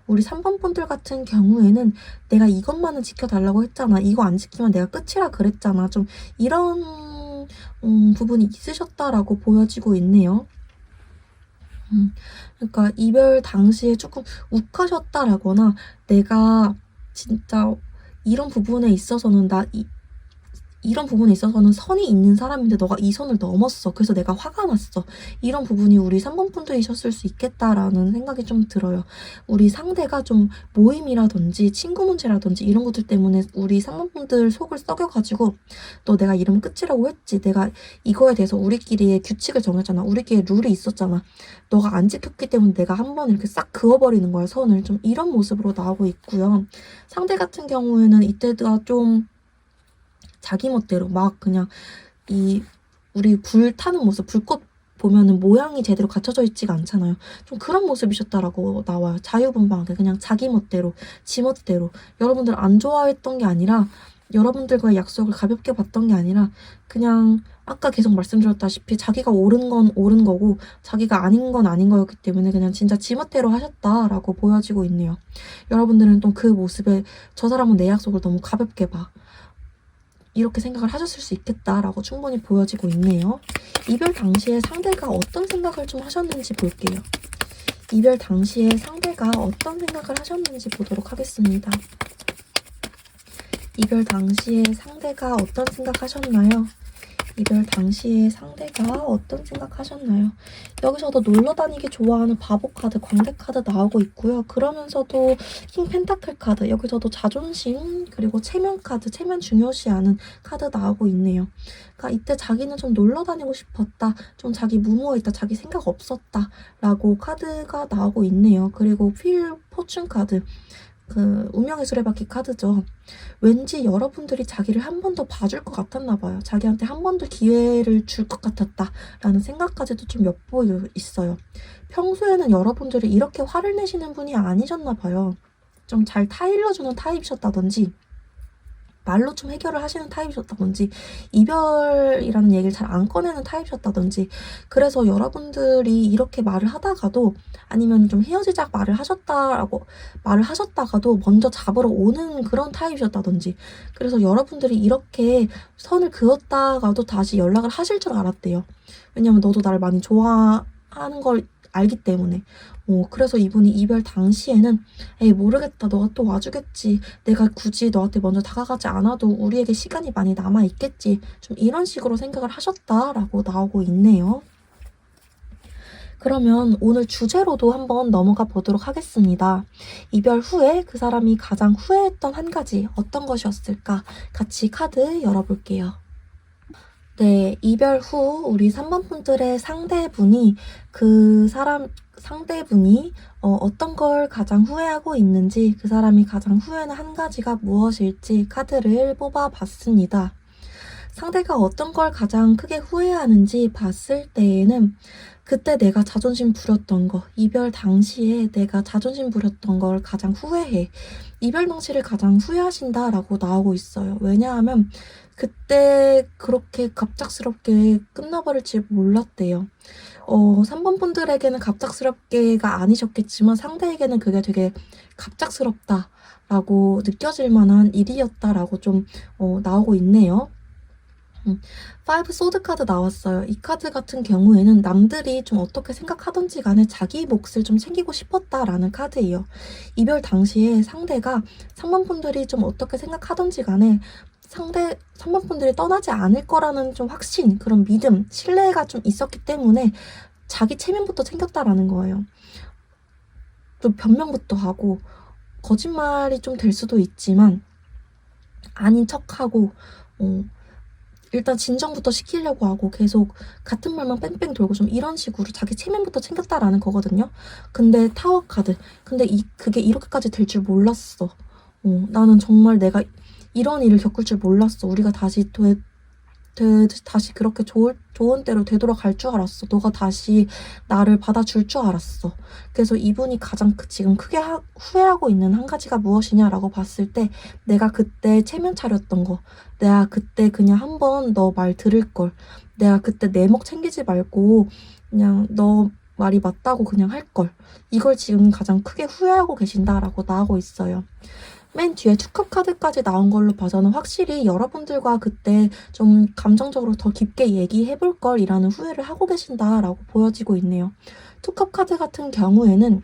우리 3번 분들 같은 경우에는 내가 이것만은 지켜달라고 했잖아. 이거 안 지키면 내가 끝이라 그랬잖아. 좀 이런 부분이 있으셨다라고 보여지고 있네요. 그러니까 이별 당시에 조금 욱하셨다라거나 내가 진짜 이런 부분에 있어서는 이런 부분에 있어서는 선이 있는 사람인데 너가 이 선을 넘었어. 그래서 내가 화가 났어. 이런 부분이 우리 3번 분들이셨을 수 있겠다라는 생각이 좀 들어요. 우리 상대가 좀 모임이라든지 친구 문제라든지 이런 것들 때문에 우리 3번 분들 속을 썩여가지고 너 내가 이러면 끝이라고 했지. 내가 이거에 대해서 우리끼리의 규칙을 정했잖아. 우리끼리 룰이 있었잖아. 너가 안 지켰기 때문에 내가 한번 이렇게 싹 그어버리는 거야. 선을. 좀 이런 모습으로 나오고 있고요. 상대 같은 경우에는 이때가 좀 자기 멋대로 막 그냥 우리 불 타는 모습, 불꽃 보면은 모양이 제대로 갖춰져 있지가 않잖아요. 좀 그런 모습이셨다라고 나와요. 자유분방하게 그냥 자기 멋대로, 지 멋대로. 여러분들 안 좋아했던 게 아니라 여러분들과의 약속을 가볍게 봤던 게 아니라 그냥 아까 계속 말씀드렸다시피 자기가 옳은 건 옳은 거고 자기가 아닌 건 아닌 거였기 때문에 그냥 진짜 지 멋대로 하셨다라고 보여지고 있네요. 여러분들은 또 그 모습에 저 사람은 내 약속을 너무 가볍게 봐. 이렇게 생각을 하셨을 수 있겠다라고 충분히 보여지고 있네요. 이별 당시에 상대가 어떤 생각을 좀 하셨는지 볼게요. 이별 당시에 상대가 어떤 생각을 하셨는지 보도록 하겠습니다. 이별 당시에 상대가 어떤 생각 하셨나요? 이별 당시에 상대가 어떤 생각하셨나요? 여기서도 놀러 다니기 좋아하는 바보 카드, 광대 카드 나오고 있고요. 그러면서도 킹 펜타클 카드, 여기서도 자존심, 그리고 체면 카드, 체면 중요시하는 카드 나오고 있네요. 그러니까 이때 자기는 좀 놀러 다니고 싶었다, 좀 자기 무모했다, 자기 생각 없었다 라고 카드가 나오고 있네요. 그리고 휠 포춘 카드, 운명의 수레바퀴 카드죠. 왠지 여러분들이 자기를 한 번 더 봐줄 것 같았나 봐요. 자기한테 한 번 더 기회를 줄 것 같았다 라는 생각까지도 좀 엿보여 있어요. 평소에는 여러분들이 이렇게 화를 내시는 분이 아니셨나 봐요. 좀 잘 타일러주는 타입이셨다든지, 말로 좀 해결을 하시는 타입이셨다든지, 이별이라는 얘기를 잘 안 꺼내는 타입이셨다든지, 그래서 여러분들이 이렇게 말을 하다가도, 아니면 좀 헤어지자 말을 하셨다가도 먼저 잡으러 오는 그런 타입이셨다든지, 그래서 여러분들이 이렇게 선을 그었다가도 다시 연락을 하실 줄 알았대요. 왜냐면 너도 나를 많이 좋아하는 걸 알기 때문에. 그래서 이분이 이별 당시에는 에이 모르겠다, 너가 또 와주겠지, 내가 굳이 너한테 먼저 다가가지 않아도 우리에게 시간이 많이 남아있겠지, 좀 이런 식으로 생각을 하셨다라고 나오고 있네요. 그러면 오늘 주제로도 한번 넘어가 보도록 하겠습니다. 이별 후에 그 사람이 가장 후회했던 한 가지 어떤 것이었을까? 같이 카드 열어볼게요. 네, 이별 후 우리 3번 분들의 상대분이 어떤 걸 가장 후회하고 있는지, 그 사람이 가장 후회하는 한 가지가 무엇일지 카드를 뽑아봤습니다. 상대가 어떤 걸 가장 크게 후회하는지 봤을 때에는 그때 내가 자존심 부렸던 거, 이별 당시에 내가 자존심 부렸던 걸 가장 후회해. 이별 당시를 가장 후회하신다라고 나오고 있어요. 왜냐하면 그때 그렇게 갑작스럽게 끝나버릴 줄 몰랐대요. 3번 분들에게는 갑작스럽게가 아니셨겠지만 상대에게는 그게 되게 갑작스럽다라고 느껴질 만한 일이었다라고 좀 나오고 있네요. 5 소드 카드 나왔어요. 이 카드 같은 경우에는 남들이 좀 어떻게 생각하던지 간에 자기 몫을 좀 챙기고 싶었다라는 카드예요. 이별 당시에 상대가 3번 분들이 좀 어떻게 생각하던지 간에 3번 분들이 떠나지 않을 거라는 좀 확신, 그런 믿음, 신뢰가 좀 있었기 때문에 자기 체면부터 챙겼다라는 거예요. 또 변명부터 하고, 거짓말이 좀 될 수도 있지만 아닌 척하고, 일단 진정부터 시키려고 하고 계속 같은 말만 뺑뺑 돌고 좀 이런 식으로 자기 체면부터 챙겼다라는 거거든요. 근데 타워 카드. 근데 그게 이렇게까지 될 줄 몰랐어. 나는 정말 내가 이런 일을 겪을 줄 몰랐어. 우리가 다시 다시 그렇게 좋은 때로 되돌아갈 줄 알았어. 너가 다시 나를 받아줄 줄 알았어. 그래서 이분이 가장 지금 크게 후회하고 있는 한 가지가 무엇이냐라고 봤을 때, 내가 그때 체면 차렸던 거, 내가 그때 그냥 한번 너 말 들을 걸, 내가 그때 내 목 챙기지 말고 그냥 너 말이 맞다고 그냥 할 걸, 이걸 지금 가장 크게 후회하고 계신다라고 나오고 있어요. 맨 뒤에 투컵 카드까지 나온 걸로 봐서는 확실히 여러분들과 그때 좀 감정적으로 더 깊게 얘기해볼 걸이라는 후회를 하고 계신다라고 보여지고 있네요. 투컵 카드 같은 경우에는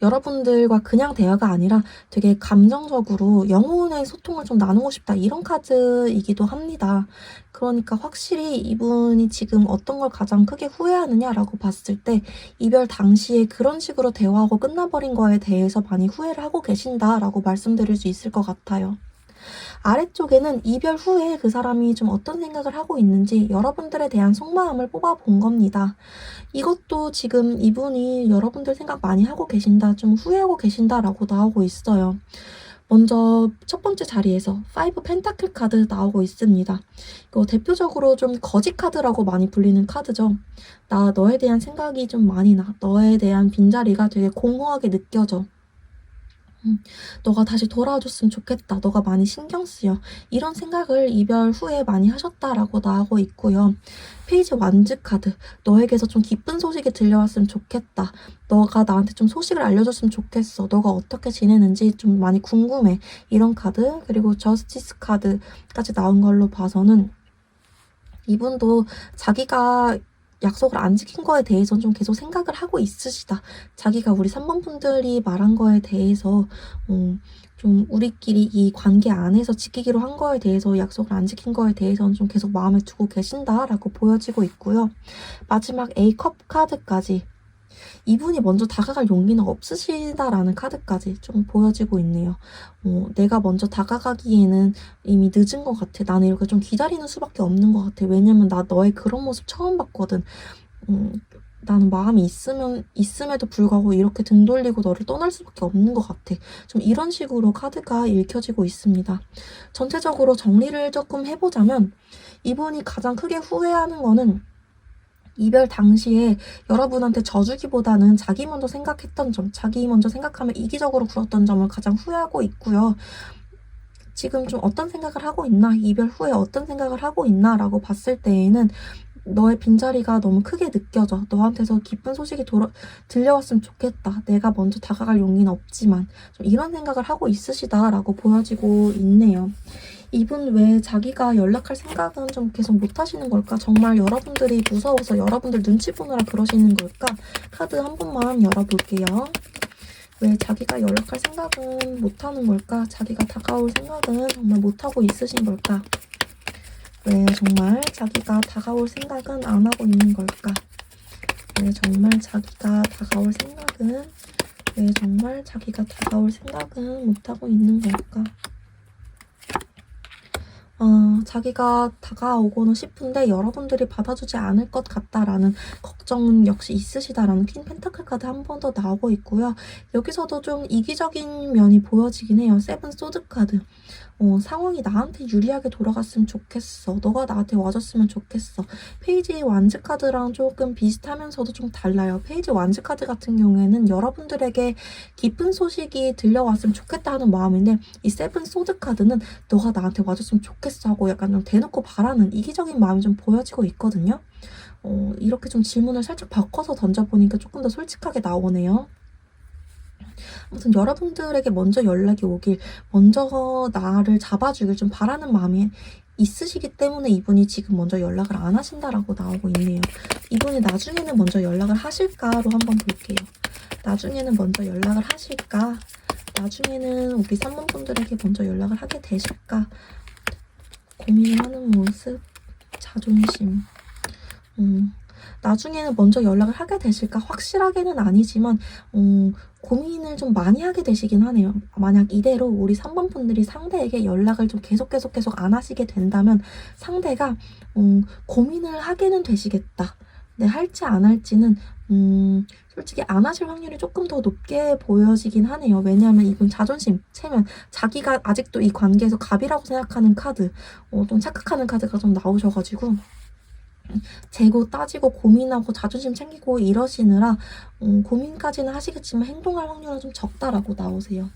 여러분들과 그냥 대화가 아니라 되게 감정적으로 영혼의 소통을 좀 나누고 싶다, 이런 카드이기도 합니다. 그러니까 확실히 이분이 지금 어떤 걸 가장 크게 후회하느냐라고 봤을 때, 이별 당시에 그런 식으로 대화하고 끝나버린 거에 대해서 많이 후회를 하고 계신다라고 말씀드릴 수 있을 것 같아요. 아래쪽에는 이별 후에 그 사람이 좀 어떤 생각을 하고 있는지 여러분들에 대한 속마음을 뽑아본 겁니다. 이것도 지금 이분이 여러분들 생각 많이 하고 계신다, 좀 후회하고 계신다라고 나오고 있어요. 먼저 첫 번째 자리에서 5 펜타클 카드 나오고 있습니다. 이거 대표적으로 좀 거짓 카드라고 많이 불리는 카드죠. 너에 대한 생각이 좀 많이 나. 너에 대한 빈자리가 되게 공허하게 느껴져. 너가 다시 돌아와줬으면 좋겠다. 너가 많이 신경 쓰여. 이런 생각을 이별 후에 많이 하셨다라고 나오고 있고요. 페이지 완즈 카드. 너에게서 좀 기쁜 소식이 들려왔으면 좋겠다. 너가 나한테 좀 소식을 알려줬으면 좋겠어. 너가 어떻게 지내는지 좀 많이 궁금해. 이런 카드. 그리고 저스티스 카드까지 나온 걸로 봐서는 이분도 자기가 약속을 안 지킨 거에 대해서는 좀 계속 생각을 하고 있으시다. 자기가 우리 3번 분들이 말한 거에 대해서 좀 우리끼리 이 관계 안에서 지키기로 한 거에 대해서 약속을 안 지킨 거에 대해서는 좀 계속 마음에 두고 계신다라고 보여지고 있고요. 마지막 A컵 카드까지 이분이 먼저 다가갈 용기는 없으시다라는 카드까지 좀 보여지고 있네요. 내가 먼저 다가가기에는 이미 늦은 것 같아. 나는 이렇게 좀 기다리는 수밖에 없는 것 같아. 왜냐면 나 너의 그런 모습 처음 봤거든. 나는 마음이 있음에도 불구하고 이렇게 등 돌리고 너를 떠날 수밖에 없는 것 같아. 좀 이런 식으로 카드가 읽혀지고 있습니다. 전체적으로 정리를 조금 해보자면 이분이 가장 크게 후회하는 거는 이별 당시에 여러분한테 져주기보다는 자기 먼저 생각했던 점, 자기 먼저 생각하며 이기적으로 굴었던 점을 가장 후회하고 있고요. 지금 좀 어떤 생각을 하고 있나, 이별 후에 어떤 생각을 하고 있나 라고 봤을 때에는 너의 빈자리가 너무 크게 느껴져. 너한테서 기쁜 소식이 들려왔으면 좋겠다. 내가 먼저 다가갈 용기는 없지만 좀 이런 생각을 하고 있으시다라고 보여지고 있네요. 이분 왜 자기가 연락할 생각은 좀 계속 못 하시는 걸까? 정말 여러분들이 무서워서 여러분들 눈치 보느라 그러시는 걸까? 카드 한 번만 열어볼게요. 왜 자기가 연락할 생각은 못 하는 걸까? 자기가 다가올 생각은 정말 못 하고 있으신 걸까? 왜 정말 자기가 다가올 생각은 안 하고 있는 걸까? 왜 정말 자기가 다가올 생각은 못 하고 있는 걸까? 자기가 다가오고는 싶은데 여러분들이 받아주지 않을 것 같다라는 걱정은 역시 있으시다라는 퀸 펜타클 카드 한 번 더 나오고 있고요. 여기서도 좀 이기적인 면이 보여지긴 해요. 세븐 소드 카드. 상황이 나한테 유리하게 돌아갔으면 좋겠어. 너가 나한테 와줬으면 좋겠어. 페이지 완즈 카드랑 조금 비슷하면서도 좀 달라요. 페이지 완즈 카드 같은 경우에는 여러분들에게 기쁜 소식이 들려왔으면 좋겠다 하는 마음인데 이 세븐 소드 카드는 너가 나한테 와줬으면 좋겠어 하고 약간 좀 대놓고 바라는 이기적인 마음이 좀 보여지고 있거든요. 이렇게 좀 질문을 살짝 바꿔서 던져보니까 조금 더 솔직하게 나오네요. 아무튼 여러분들에게 먼저 연락이 오길, 먼저 나를 잡아주길 좀 바라는 마음이 있으시기 때문에 이분이 지금 먼저 연락을 안 하신다라고 나오고 있네요. 이분이 나중에는 먼저 연락을 하실까로 한번 볼게요. 나중에는 먼저 연락을 하실까? 나중에는 우리 3번 분들에게 먼저 연락을 하게 되실까? 고민을 하는 모습, 자존심. 나중에는 먼저 연락을 하게 되실까? 확실하게는 아니지만 고민을 좀 많이 하게 되시긴 하네요. 만약 이대로 우리 3번 분들이 상대에게 연락을 좀 계속 안 하시게 된다면 상대가 고민을 하게는 되시겠다. 네, 할지 안 할지는 솔직히 안 하실 확률이 조금 더 높게 보여지긴 하네요. 왜냐하면 이분 자존심, 체면, 자기가 아직도 이 관계에서 갑이라고 생각하는 카드, 좀 착각하는 카드가 좀 나오셔가지고 재고 따지고 고민하고 자존심 챙기고 이러시느라 고민까지는 하시겠지만 행동할 확률은 좀 적다라고 나오세요.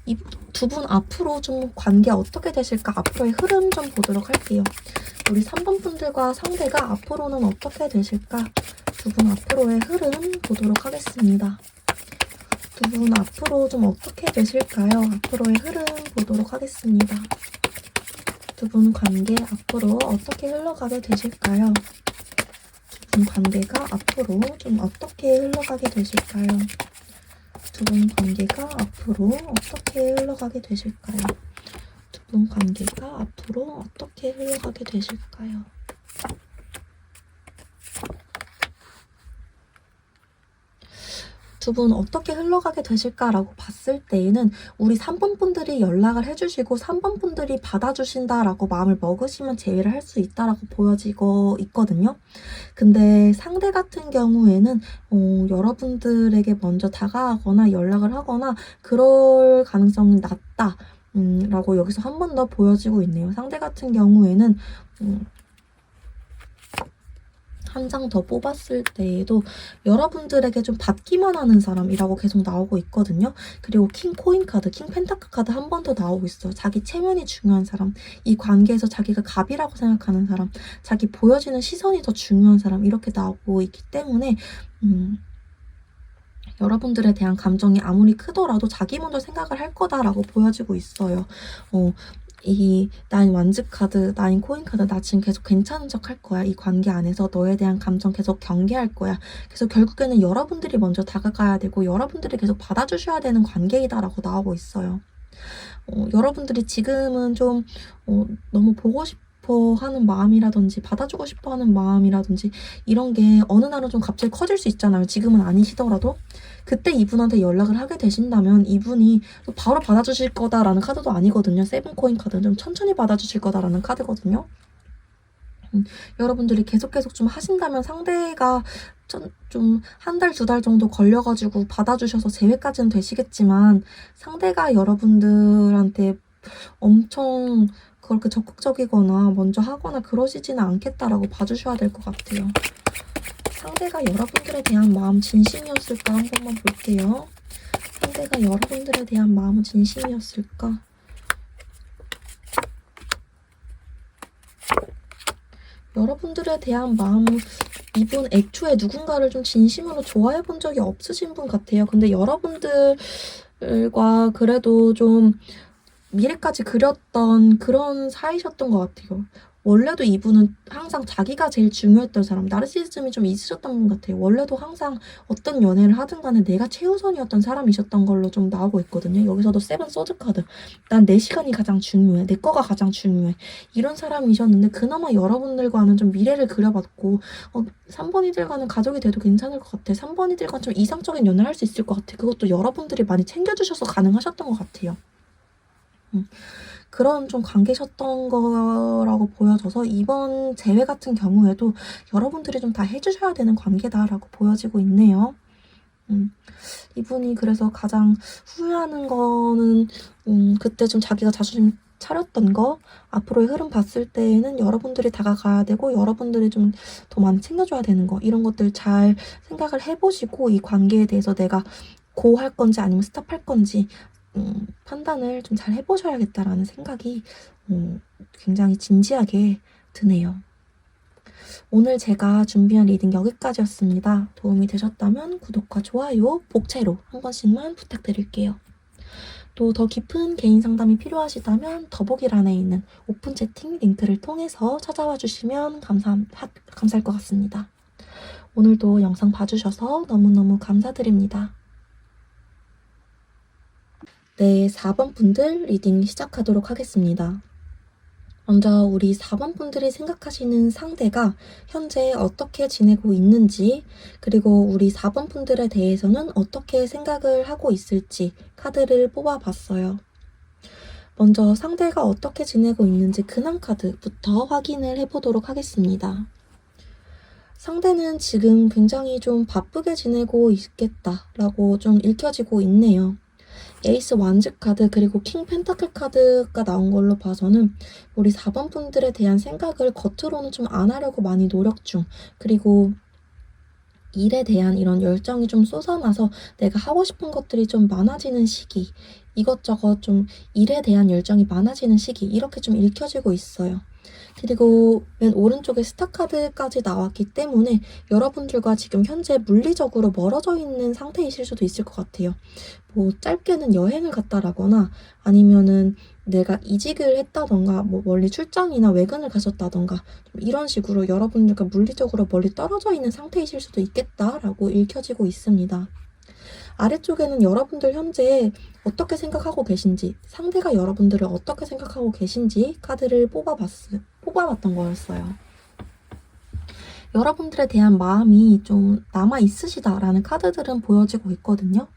이 두 분 앞으로 좀 관계 어떻게 되실까? 앞으로의 흐름 좀 보도록 할게요. 우리 3번 분들과 상대가 앞으로는 어떻게 되실까? 두 분 앞으로의 흐름 보도록 하겠습니다. 두 분 앞으로 좀 어떻게 되실까요? 앞으로의 흐름 보도록 하겠습니다. 두 분 관계 앞으로 어떻게 흘러가게 되실까요? 두 분 관계가 앞으로 좀 어떻게 흘러가게 되실까요? 두 분 관계가 앞으로 어떻게 흘러가게 되실까요? 두 분 관계가 앞으로 어떻게 흘러가게 되실까요? 두 분 어떻게 흘러가게 되실까라고 봤을 때에는 우리 3번 분들이 연락을 해주시고 3번 분들이 받아주신다라고 마음을 먹으시면 재회를 할 수 있다라고 보여지고 있거든요. 근데 상대 같은 경우에는 여러분들에게 먼저 다가가거나 연락을 하거나 그럴 가능성이 낮다. 라고 여기서 한 번 더 보여지고 있네요. 상대 같은 경우에는 한 장 더 뽑았을 때에도 여러분들에게 좀 받기만 하는 사람이라고 계속 나오고 있거든요. 그리고 킹 코인 카드, 킹 펜타클 카드 한 번 더 나오고 있어요. 자기 체면이 중요한 사람, 이 관계에서 자기가 갑이라고 생각하는 사람, 자기 보여지는 시선이 더 중요한 사람 이렇게 나오고 있기 때문에 여러분들에 대한 감정이 아무리 크더라도 자기 먼저 생각을 할 거다라고 보여지고 있어요. 이 나인 완즈 카드, 나인 코인 카드 나 지금 계속 괜찮은 척 할 거야. 이 관계 안에서 너에 대한 감정 계속 경계할 거야. 그래서 결국에는 여러분들이 먼저 다가가야 되고 여러분들이 계속 받아주셔야 되는 관계이다라고 나오고 있어요. 여러분들이 지금은 좀 너무 보고 싶어 하는 마음이라든지 받아주고 싶어 하는 마음이라든지 이런 게 어느 날은 좀 갑자기 커질 수 있잖아요. 지금은 아니시더라도 그때 이분한테 연락을 하게 되신다면 이분이 또 바로 받아주실 거다라는 카드도 아니거든요. 세븐코인 카드는 좀 천천히 받아주실 거다라는 카드거든요. 여러분들이 계속 좀 하신다면 상대가 좀 한 달, 두 달 정도 걸려가지고 받아주셔서 재회까지는 되시겠지만 상대가 여러분들한테 엄청 그렇게 적극적이거나 먼저 하거나 그러시지는 않겠다라고 봐주셔야 될 것 같아요. 상대가 여러분들에 대한 마음 진심이었을까 한 번만 볼게요. 상대가 여러분들에 대한 마음은 진심이었을까? 여러분들에 대한 마음은 이분 애초에 누군가를 좀 진심으로 좋아해 본 적이 없으신 분 같아요. 근데 여러분들과 그래도 좀 미래까지 그렸던 그런 사이셨던 것 같아요. 원래도 이분은 항상 자기가 제일 중요했던 사람, 나르시시즘이 좀 있으셨던 분 같아요. 원래도 항상 어떤 연애를 하든 간에 내가 최우선이었던 사람이셨던 걸로 좀 나오고 있거든요. 여기서도 세븐 소드 카드. 난 내 시간이 가장 중요해. 내 거가 가장 중요해. 이런 사람이셨는데 그나마 여러분들과는 좀 미래를 그려봤고 3번이들과는 가족이 돼도 괜찮을 것 같아. 3번이들과 좀 이상적인 연애를 할 수 있을 것 같아. 그것도 여러분들이 많이 챙겨주셔서 가능하셨던 것 같아요. 그런 좀 관계셨던 거라고 보여져서 이번 재회 같은 경우에도 여러분들이 좀 다 해주셔야 되는 관계다라고 보여지고 있네요. 이분이 그래서 가장 후회하는 거는 그때 좀 자기가 자존심 차렸던 거 앞으로의 흐름 봤을 때에는 여러분들이 다가가야 되고 여러분들이 좀 더 많이 챙겨줘야 되는 거 이런 것들 잘 생각을 해보시고 이 관계에 대해서 내가 고 할 건지 아니면 스탑할 건지 판단을 좀 잘 해보셔야겠다라는 생각이 굉장히 진지하게 드네요. 오늘 제가 준비한 리딩 여기까지였습니다. 도움이 되셨다면 구독과 좋아요, 복채로 한 번씩만 부탁드릴게요. 또 더 깊은 개인 상담이 필요하시다면 더보기란에 있는 오픈 채팅 링크를 통해서 찾아와 주시면 감사할 것 같습니다. 오늘도 영상 봐주셔서 너무너무 감사드립니다. 네, 4번 분들 리딩 시작하도록 하겠습니다. 먼저 우리 4번 분들이 생각하시는 상대가 현재 어떻게 지내고 있는지, 그리고 우리 4번 분들에 대해서는 어떻게 생각을 하고 있을지 카드를 뽑아봤어요. 먼저 상대가 어떻게 지내고 있는지 근황 카드부터 확인을 해보도록 하겠습니다. 상대는 지금 굉장히 좀 바쁘게 지내고 있겠다라고 좀 읽혀지고 있네요. 에이스 완즈 카드 그리고 킹 펜타클 카드가 나온 걸로 봐서는 우리 4번 분들에 대한 생각을 겉으로는 좀 안 하려고 많이 노력 중, 그리고 일에 대한 이런 열정이 좀 솟아나서 내가 하고 싶은 것들이 좀 많아지는 시기, 이것저것 좀 일에 대한 열정이 많아지는 시기 이렇게 좀 읽혀지고 있어요. 그리고 맨 오른쪽에 스타 카드까지 나왔기 때문에 여러분들과 지금 현재 물리적으로 멀어져 있는 상태이실 수도 있을 것 같아요. 뭐 짧게는 여행을 갔다라거나 아니면은 내가 이직을 했다던가 뭐 멀리 출장이나 외근을 가셨다던가 좀 이런 식으로 여러분들과 물리적으로 멀리 떨어져 있는 상태이실 수도 있겠다라고 읽혀지고 있습니다. 아래쪽에는 여러분들 현재 어떻게 생각하고 계신지, 상대가 여러분들을 어떻게 생각하고 계신지 카드를 뽑아봤던 거였어요. 여러분들에 대한 마음이 좀 남아있으시다라는 카드들은 보여지고 있거든요.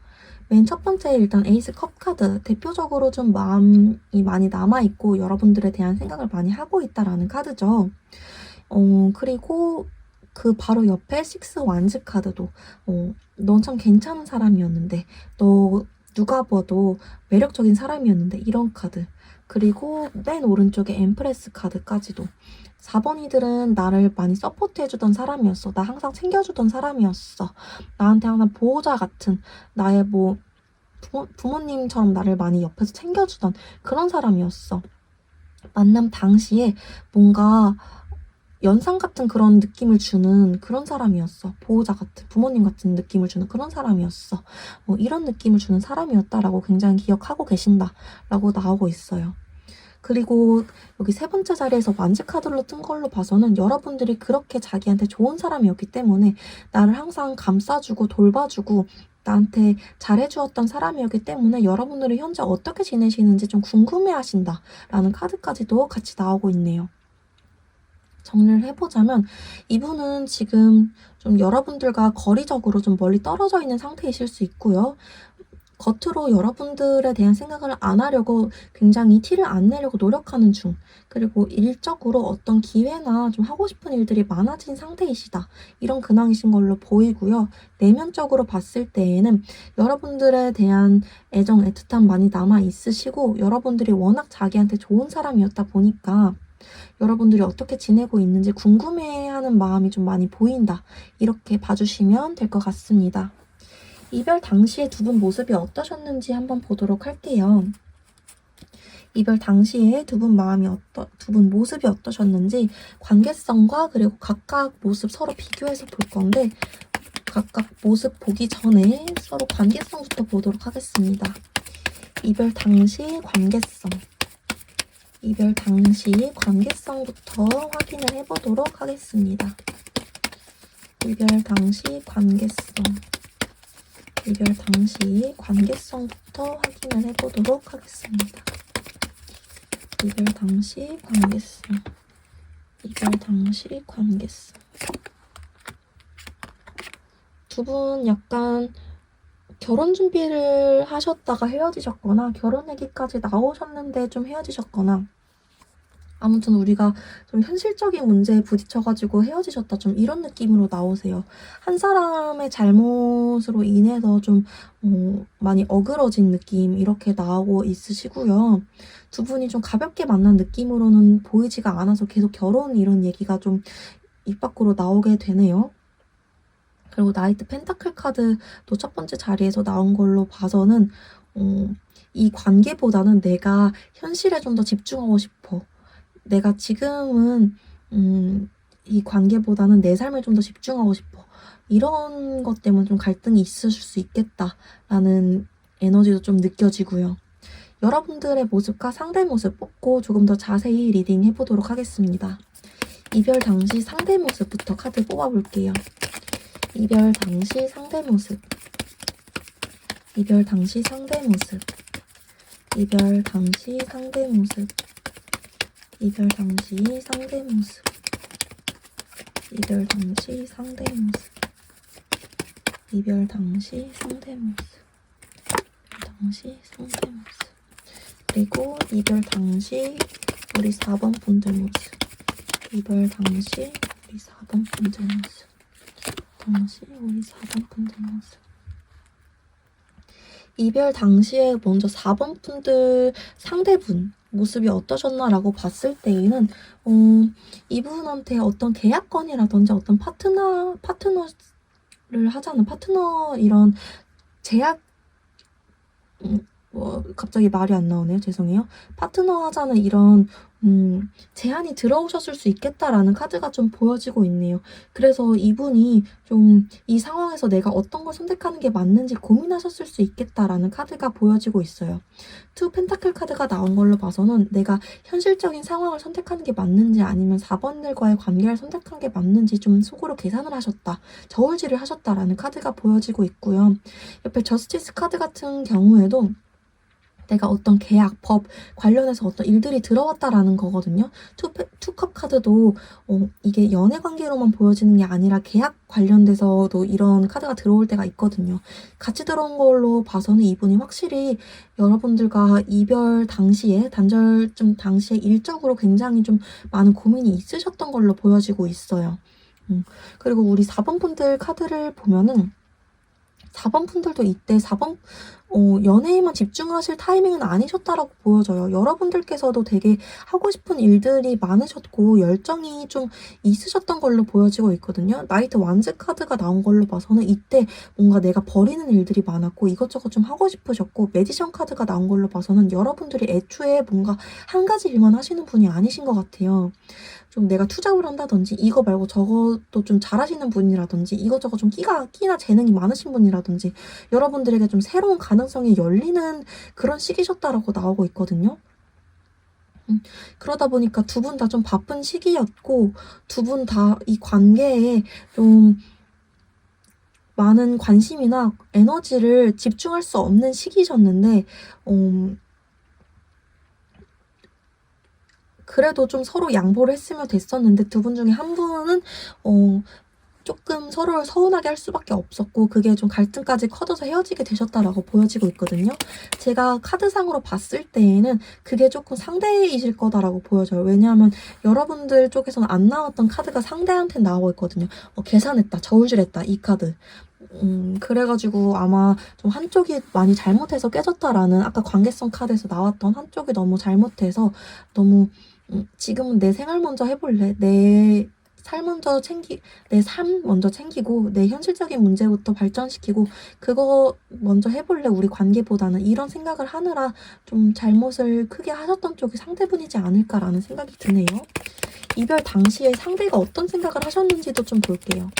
맨 첫 번째 일단 에이스 컵 카드, 대표적으로 좀 마음이 많이 남아있고 여러분들에 대한 생각을 많이 하고 있다라는 카드죠. 그리고 그 바로 옆에 식스 완즈 카드도 넌 참 괜찮은 사람이었는데, 너 누가 봐도 매력적인 사람이었는데 이런 카드. 그리고 맨 오른쪽에 엠프레스 카드까지도 4번이들은 나를 많이 서포트해주던 사람이었어. 나 항상 챙겨주던 사람이었어. 나한테 항상 보호자 같은, 나의 뭐 부모님처럼 나를 많이 옆에서 챙겨주던 그런 사람이었어. 만남 당시에 뭔가 연상 같은 그런 느낌을 주는 그런 사람이었어. 보호자 같은, 부모님 같은 느낌을 주는 그런 사람이었어. 이런 느낌을 주는 사람이었다라고 굉장히 기억하고 계신다라고 나오고 있어요. 그리고 여기 세 번째 자리에서 완즈 카드로 뜬 걸로 봐서는 여러분들이 그렇게 자기한테 좋은 사람이었기 때문에 나를 항상 감싸주고 돌봐주고 나한테 잘해주었던 사람이었기 때문에 여러분들이 현재 어떻게 지내시는지 좀 궁금해하신다라는 카드까지도 같이 나오고 있네요. 정리를 해보자면 이분은 지금 좀 여러분들과 거리적으로 좀 멀리 떨어져 있는 상태이실 수 있고요. 겉으로 여러분들에 대한 생각을 안 하려고 굉장히 티를 안 내려고 노력하는 중, 그리고 일적으로 어떤 기회나 좀 하고 싶은 일들이 많아진 상태이시다, 이런 근황이신 걸로 보이고요. 내면적으로 봤을 때에는 여러분들에 대한 애정, 애틋함 많이 남아 있으시고 여러분들이 워낙 자기한테 좋은 사람이었다 보니까 여러분들이 어떻게 지내고 있는지 궁금해하는 마음이 좀 많이 보인다, 이렇게 봐주시면 될 것 같습니다. 이별 당시에 두 분 모습이 어떠셨는지 한번 보도록 할게요. 이별 당시에 두 분 모습이 어떠셨는지 관계성과 그리고 각각 모습 서로 비교해서 볼 건데, 각각 모습 보기 전에 서로 관계성부터 보도록 하겠습니다. 이별 당시 관계성. 이별 당시 관계성부터 확인을 해보도록 하겠습니다. 이별 당시 관계성. 이별 당시 관계성부터 확인을 해보도록 하겠습니다. 이별 당시 관계성. 이별 당시 관계성. 두 분 약간 결혼 준비를 하셨다가 헤어지셨거나 결혼 얘기까지 나오셨는데 좀 헤어지셨거나, 아무튼 우리가 좀 현실적인 문제에 부딪혀가지고 헤어지셨다, 좀 이런 느낌으로 나오세요. 한 사람의 잘못으로 인해서 좀 많이 어그러진 느낌, 이렇게 나오고 있으시고요. 두 분이 좀 가볍게 만난 느낌으로는 보이지가 않아서 계속 결혼 이런 얘기가 좀 입 밖으로 나오게 되네요. 그리고 나이트 펜타클 카드도 첫 번째 자리에서 나온 걸로 봐서는 이 관계보다는 내가 현실에 좀 더 집중하고 싶어. 내가 지금은 이 관계보다는 내 삶에 좀 더 집중하고 싶어. 이런 것 때문에 좀 갈등이 있을 수 있겠다라는 에너지도 좀 느껴지고요. 여러분들의 모습과 상대 모습 뽑고 조금 더 자세히 리딩 해보도록 하겠습니다. 이별 당시 상대 모습부터 카드 뽑아볼게요. 이별 당시 상대 모습. 이별 당시 상대 모습. 이별 당시 상대 모습. 이별 당시 상대 모습. 이별 당시 상대 모습. 이별 당시 상대 모습. 당시 상대 모습. 그리고 이별 당시 우리 4번 분들 모습. 이별 당시 우리 4번 분들 모습. 당시 우리 4번 분들 모습. 이별 당시에 먼저 4번 분들 상대분 모습이 어떠셨나라고 봤을 때에는 이분한테 어떤 계약건이라든지 어떤 파트너를 하자는 파트너, 이런 제약, 갑자기 말이 안 나오네요. 죄송해요. 파트너 하자는 이런 제안이 들어오셨을 수 있겠다라는 카드가 좀 보여지고 있네요. 그래서 이분이 좀 이 상황에서 내가 어떤 걸 선택하는 게 맞는지 고민하셨을 수 있겠다라는 카드가 보여지고 있어요. 투 펜타클 카드가 나온 걸로 봐서는 내가 현실적인 상황을 선택하는 게 맞는지 아니면 4번들과의 관계를 선택한 게 맞는지 좀 속으로 계산을 하셨다, 저울질을 하셨다라는 카드가 보여지고 있고요. 옆에 저스티스 카드 같은 경우에도 내가 어떤 계약, 법 관련해서 어떤 일들이 들어왔다라는 거거든요. 투컵 카드도 이게 연애 관계로만 보여지는 게 아니라 계약 관련돼서도 이런 카드가 들어올 때가 있거든요. 같이 들어온 걸로 봐서는 이분이 확실히 여러분들과 이별 당시에, 단절쯤 당시에 일적으로 굉장히 좀 많은 고민이 있으셨던 걸로 보여지고 있어요. 그리고 우리 4번 분들 카드를 보면은 4번 분들도 이때 4번 연애에만 집중하실 타이밍은 아니셨다라고 보여져요. 여러분들께서도 되게 하고 싶은 일들이 많으셨고 열정이 좀 있으셨던 걸로 보여지고 있거든요. 나이트 완즈 카드가 나온 걸로 봐서는 이때 뭔가 내가 버리는 일들이 많았고 이것저것 좀 하고 싶으셨고, 매지션 카드가 나온 걸로 봐서는 여러분들이 애초에 뭔가 한 가지 일만 하시는 분이 아니신 것 같아요. 좀 내가 투잡을 한다든지 이거 말고 저것도 좀 잘하시는 분이라든지 이것저것 좀 끼나 재능이 많으신 분이라든지 여러분들에게 좀 새로운 가능성이 열리는 그런 시기셨다라고 나오고 있거든요. 그러다 보니까 두 분 다 좀 바쁜 시기였고, 두 분 다 이 관계에 좀 많은 관심이나 에너지를 집중할 수 없는 시기셨는데, 그래도 좀 서로 양보를 했으면 됐었는데, 두 분 중에 한 분은 조금 서로를 서운하게 할 수밖에 없었고, 그게 좀 갈등까지 커져서 헤어지게 되셨다라고 보여지고 있거든요. 제가 카드상으로 봤을 때에는 그게 조금 상대이실 거다라고 보여져요. 왜냐하면 여러분들 쪽에서는 안 나왔던 카드가 상대한테 나오고 있거든요. 계산했다, 저울질했다, 이 카드. 그래가지고 아마 좀 한쪽이 많이 잘못해서 깨졌다라는, 아까 관계성 카드에서 나왔던 한쪽이 너무 잘못해서 너무 지금은 내 생활 먼저 해볼래, 내 삶 먼저 챙기고 내 현실적인 문제부터 발전시키고 그거 먼저 해볼래, 우리 관계보다는, 이런 생각을 하느라 좀 잘못을 크게 하셨던 쪽이 상대분이지 않을까라는 생각이 드네요. 이별 당시에 상대가 어떤 생각을 하셨는지도 좀 볼게요.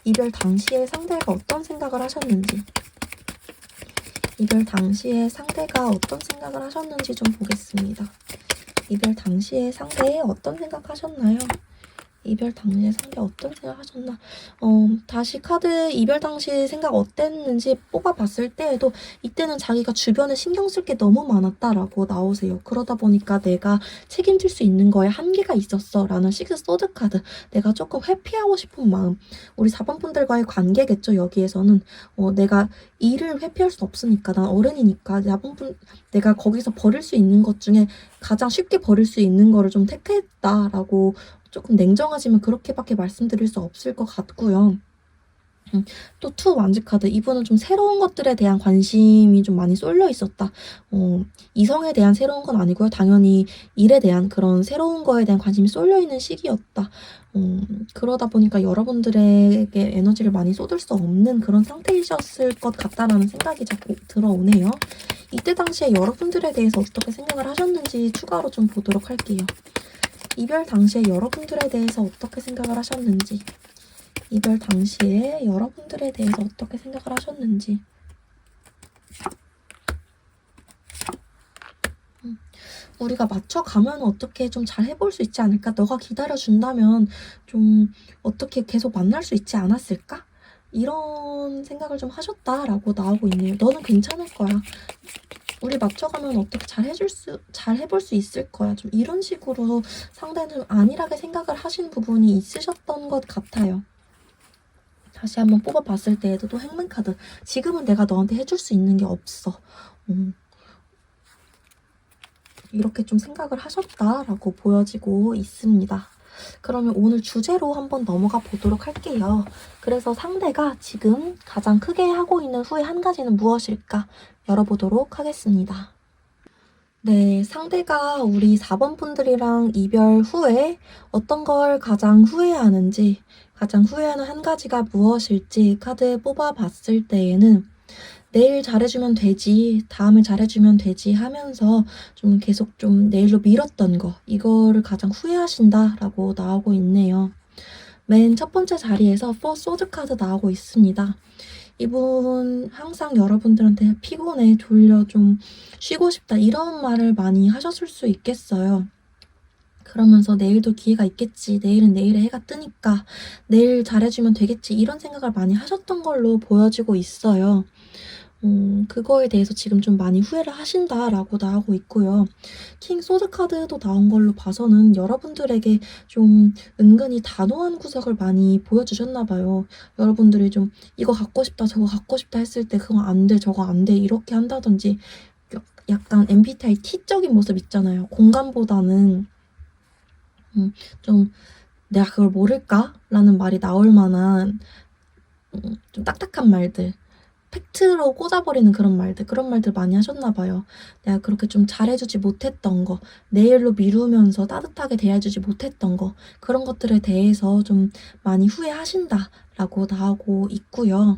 이별 당시에 상대가 어떤 생각을 하셨는지, 이별 당시에 상대가 어떤 생각을 하셨는지 좀 보겠습니다. 이별 당시에 상대에 어떤 생각 하셨나요? 이별 당시에 상대 어떤 생각 하셨나? 다시 카드 이별 당시 생각 어땠는지 뽑아봤을 때에도 이때는 자기가 주변에 신경 쓸 게 너무 많았다라고 나오세요. 그러다 보니까 내가 책임질 수 있는 거에 한계가 있었어 라는 식스 소드 카드. 내가 조금 회피하고 싶은 마음. 우리 4번 분들과의 관계겠죠, 여기에서는. 내가 일을 회피할 수 없으니까, 난 어른이니까 4번 분, 내가 거기서 버릴 수 있는 것 중에 가장 쉽게 버릴 수 있는 거를 좀 택했다라고 조금 냉정하지만 그렇게밖에 말씀드릴 수 없을 것 같고요. 또 투 완즈 카드, 이분은 좀 새로운 것들에 대한 관심이 좀 많이 쏠려 있었다. 이성에 대한 새로운 건 아니고요. 당연히 일에 대한 그런 새로운 거에 대한 관심이 쏠려 있는 시기였다. 그러다 보니까 여러분들에게 에너지를 많이 쏟을 수 없는 그런 상태이셨을 것 같다라는 생각이 자꾸 들어오네요. 이때 당시에 여러분들에 대해서 어떻게 생각을 하셨는지 추가로 좀 보도록 할게요. 이별 당시에 여러분들에 대해서 어떻게 생각을 하셨는지, 이별 당시에 여러분들에 대해서 어떻게 생각을 하셨는지. 우리가 맞춰가면 어떻게 좀 잘 해볼 수 있지 않을까? 너가 기다려준다면 좀 어떻게 계속 만날 수 있지 않았을까? 이런 생각을 좀 하셨다라고 나오고 있네요. 너는 괜찮을 거야. 우리 맞춰가면 어떻게 잘 해볼 수 있을 거야. 좀 이런 식으로 상대는 좀 안일하게 생각을 하신 부분이 있으셨던 것 같아요. 다시 한번 뽑아봤을 때에도 또 행운 카드. 지금은 내가 너한테 해줄 수 있는 게 없어. 이렇게 좀 생각을 하셨다라고 보여지고 있습니다. 그러면 오늘 주제로 한번 넘어가 보도록 할게요. 그래서 상대가 지금 가장 크게 하고 있는 후회 한 가지는 무엇일까? 열어보도록 하겠습니다. 네, 상대가 우리 4번 분들이랑 이별 후에 어떤 걸 가장 후회하는지, 가장 후회하는 한 가지가 무엇일지 카드 뽑아봤을 때에는 내일 잘해주면 되지, 다음에 잘해주면 되지 하면서 좀 계속 좀 내일로 미뤘던 거, 이거를 가장 후회하신다라고 나오고 있네요. 맨 첫 번째 자리에서 4 소드 카드 나오고 있습니다. 이분 항상 여러분들한테 피곤해, 졸려, 좀 쉬고 싶다 이런 말을 많이 하셨을 수 있겠어요. 그러면서 내일도 기회가 있겠지, 내일은 내일에 해가 뜨니까 내일 잘해주면 되겠지, 이런 생각을 많이 하셨던 걸로 보여지고 있어요. 그거에 대해서 지금 좀 많이 후회를 하신다라고 나오고 있고요. 킹 소드 카드도 나온 걸로 봐서는 여러분들에게 좀 은근히 단호한 구석을 많이 보여주셨나 봐요. 여러분들이 좀 이거 갖고 싶다, 저거 갖고 싶다 했을 때 그거 안 돼, 저거 안 돼 이렇게 한다든지, 약간 MBTI T적인 모습 있잖아요. 공감보다는 좀 내가 그걸 모를까? 라는 말이 나올 만한 좀 딱딱한 말들, 팩트로 꽂아버리는 그런 말들 많이 하셨나 봐요. 내가 그렇게 좀 잘해주지 못했던 거, 내일로 미루면서 따뜻하게 대해주지 못했던 거, 그런 것들에 대해서 좀 많이 후회하신다라고 나오고 있고요.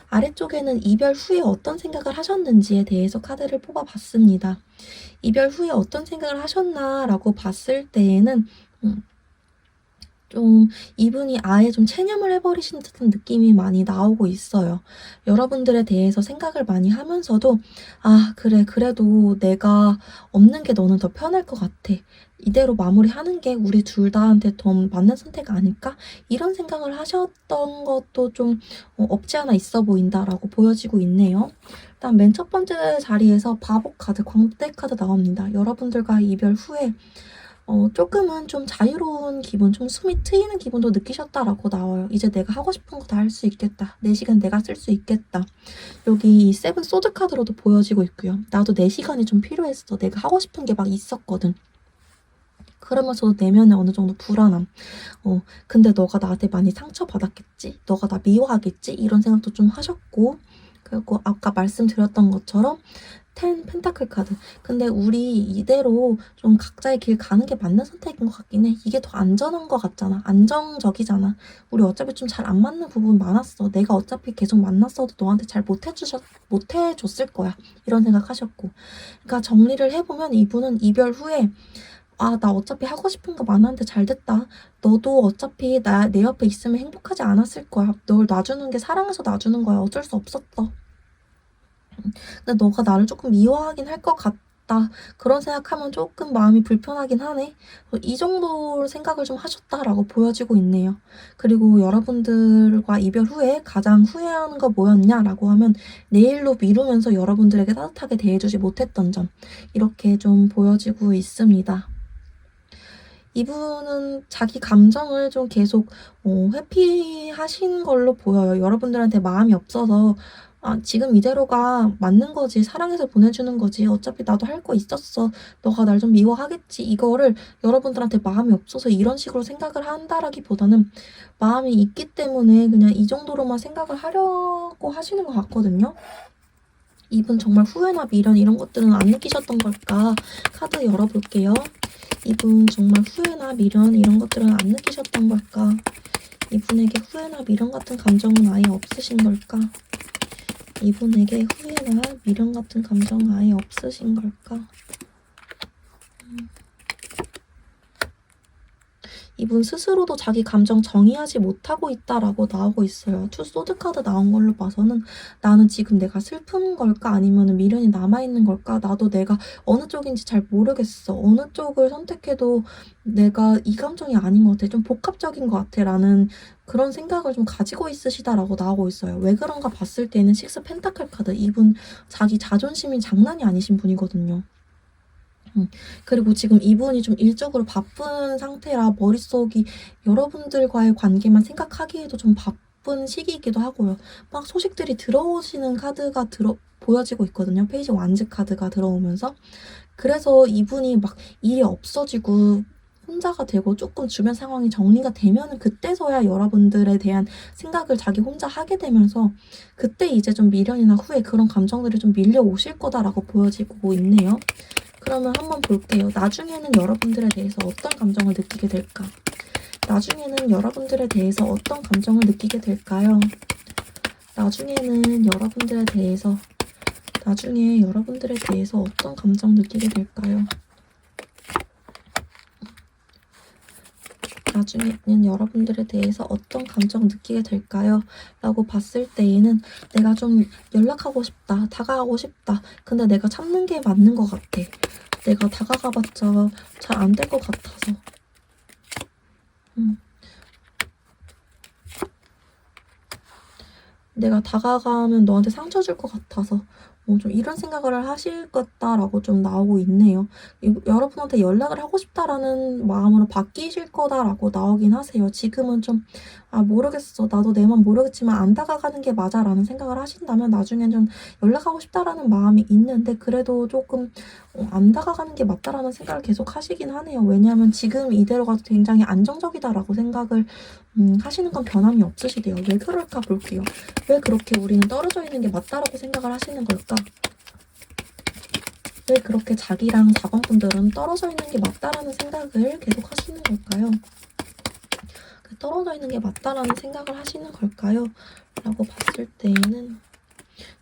아래쪽에는 이별 후에 어떤 생각을 하셨는지에 대해서 카드를 뽑아봤습니다. 이별 후에 어떤 생각을 하셨나라고 봤을 때에는 좀 이분이 아예 좀 체념을 해버리신 듯한 느낌이 많이 나오고 있어요. 여러분들에 대해서 생각을 많이 하면서도 '아 그래 그래도 내가 없는 게 너는 더 편할 것 같아. 이대로 마무리하는 게 우리 둘 다한테 더 맞는 선택 아닐까?' 이런 생각을 하셨던 것도 좀 없지 않아 있어 보인다라고 보여지고 있네요. 일단 맨 첫 번째 자리에서 바보 카드, 광대 카드 나옵니다. 여러분들과 이별 후에 조금은 좀 자유로운 기분, 좀 숨이 트이는 기분도 느끼셨다라고 나와요. '이제 내가 하고 싶은 거 다 할 수 있겠다. 내 시간 내가 쓸 수 있겠다.' 여기 이 세븐 소드 카드로도 보여지고 있고요. '나도 내 시간이 좀 필요했어. 내가 하고 싶은 게 막 있었거든.' 그러면서도 내면에 어느 정도 불안함. '근데 너가 나한테 많이 상처받았겠지? 너가 나 미워하겠지?' 이런 생각도 좀 하셨고, 그리고 아까 말씀드렸던 것처럼 텐 펜타클 카드. 근데 우리 이대로 좀 각자의 길 가는 게 맞는 선택인 것 같긴 해. 이게 더 안전한 것 같잖아. 안정적이잖아. 우리 어차피 좀 잘 안 맞는 부분 많았어. 내가 어차피 계속 만났어도 너한테 잘 못 해줬을 거야. 이런 생각하셨고. 그러니까 정리를 해보면 이분은 이별 후에 '아 나 어차피 하고 싶은 거 많았는데 잘 됐다. 너도 어차피 내 옆에 있으면 행복하지 않았을 거야. 널 놔주는 게 사랑해서 놔주는 거야. 어쩔 수 없었어. 근데 너가 나를 조금 미워하긴 할 것 같다.' 그런 생각하면 조금 마음이 불편하긴 하네. 이 정도 생각을 좀 하셨다라고 보여지고 있네요. 그리고 여러분들과 이별 후에 가장 후회하는 거 뭐였냐라고 하면 내일로 미루면서 여러분들에게 따뜻하게 대해주지 못했던 점. 이렇게 좀 보여지고 있습니다. 이분은 자기 감정을 좀 계속 회피하신 걸로 보여요. 여러분들한테 마음이 없어서 '아 지금 이대로가 맞는 거지. 사랑해서 보내주는 거지. 어차피 나도 할 거 있었어. 너가 날 좀 미워하겠지.' 이거를 여러분들한테 마음이 없어서 이런 식으로 생각을 한다라기보다는 마음이 있기 때문에 그냥 이 정도로만 생각을 하려고 하시는 것 같거든요. 이분 정말 후회나 미련 이런 것들은 안 느끼셨던 걸까? 카드 열어볼게요. 이분 정말 후회나 미련 이런 것들은 안 느끼셨던 걸까? 이분에게 후회나 미련 같은 감정은 아예 없으신 걸까? 이분에게 후회나 미련 같은 감정은 아예 없으신 걸까? 이분 스스로도 자기 감정 정의하지 못하고 있다라고 나오고 있어요. 투 소드 카드 나온 걸로 봐서는 '나는 지금 내가 슬픈 걸까? 아니면은 미련이 남아있는 걸까? 나도 내가 어느 쪽인지 잘 모르겠어. 어느 쪽을 선택해도 내가 이 감정이 아닌 것 같아. 좀 복합적인 것 같아.'라는 그런 생각을 좀 가지고 있으시다라고 나오고 있어요. 왜 그런가 봤을 때는 식스 펜타클 카드. 이분 자기 자존심이 장난이 아니신 분이거든요. 그리고 지금 이분이 좀 일적으로 바쁜 상태라 머릿속이 여러분들과의 관계만 생각하기에도 좀 바쁜 시기이기도 하고요. 막 소식들이 들어오시는 카드가 보여지고 있거든요. 페이지 완즈 카드가 들어오면서. 그래서 이분이 막 일이 없어지고 혼자가 되고 조금 주변 상황이 정리가 되면은 그때서야 여러분들에 대한 생각을 자기 혼자 하게 되면서 그때 이제 좀 미련이나 후회 그런 감정들이 좀 밀려오실 거다라고 보여지고 있네요. 그러면 한번 볼게요. 나중에는 여러분들에 대해서 어떤 감정을 느끼게 될까? 나중에는 여러분들에 대해서 어떤 감정을 느끼게 될까요? 나중에 여러분들에 대해서 어떤 감정 느끼게 될까요? 나중에는 여러분들에 대해서 어떤 감정 느끼게 될까요? 라고 봤을 때에는 내가 좀 연락하고 싶다, 다가가고 싶다. 근데 내가 참는 게 맞는 것 같아. 내가 다가가봤자 잘 안 될 것 같아서. 음. 내가 다가가면 너한테 상처 줄 것 같아서 좀 이런 생각을 하실 거다라고 좀 나오고 있네요. 여러분한테 연락을 하고 싶다라는 마음으로 바뀌실 거다라고 나오긴 하세요. 지금은 좀 '아 모르겠어. 나도 내 맘 모르겠지만 안 다가가는 게 맞아.'라는 생각을 하신다면 나중엔 좀 연락하고 싶다라는 마음이 있는데 그래도 조금 '안 다가가는 게 맞다.'라는 생각을 계속 하시긴 하네요. 왜냐하면 지금 이대로가 굉장히 안정적이다라고 생각을 하시는 건 변함이 없으시대요. 왜 그럴까 볼게요. 왜 그렇게 우리는 떨어져 있는 게 맞다라고 생각을 하시는 걸까? 왜 그렇게 자기랑 4번 분들은 떨어져 있는 게 맞다라는 생각을 계속 하시는 걸까요? 떨어져 있는 게 맞다라는 생각을 하시는 걸까요? 라고 봤을 때에는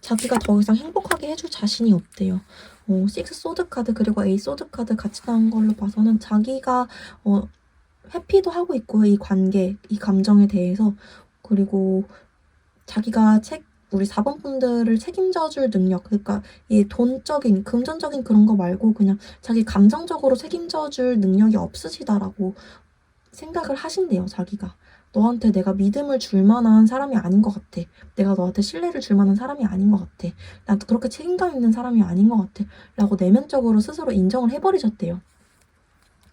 자기가 더 이상 행복하게 해줄 자신이 없대요. 식스 소드 카드 그리고 에이 소드 카드 같이 나온 걸로 봐서는 자기가 회피도 하고 있고요. 이 관계, 이 감정에 대해서. 그리고 자기가 우리 4번 분들을 책임져줄 능력, 그러니까 이 돈적인, 금전적인 그런 거 말고 그냥 자기 감정적으로 책임져줄 능력이 없으시다라고 생각을 하신대요, 자기가. 너한테 내가 믿음을 줄 만한 사람이 아닌 것 같아. 내가 너한테 신뢰를 줄 만한 사람이 아닌 것 같아. 난 그렇게 책임감 있는 사람이 아닌 것 같아. 라고 내면적으로 스스로 인정을 해버리셨대요.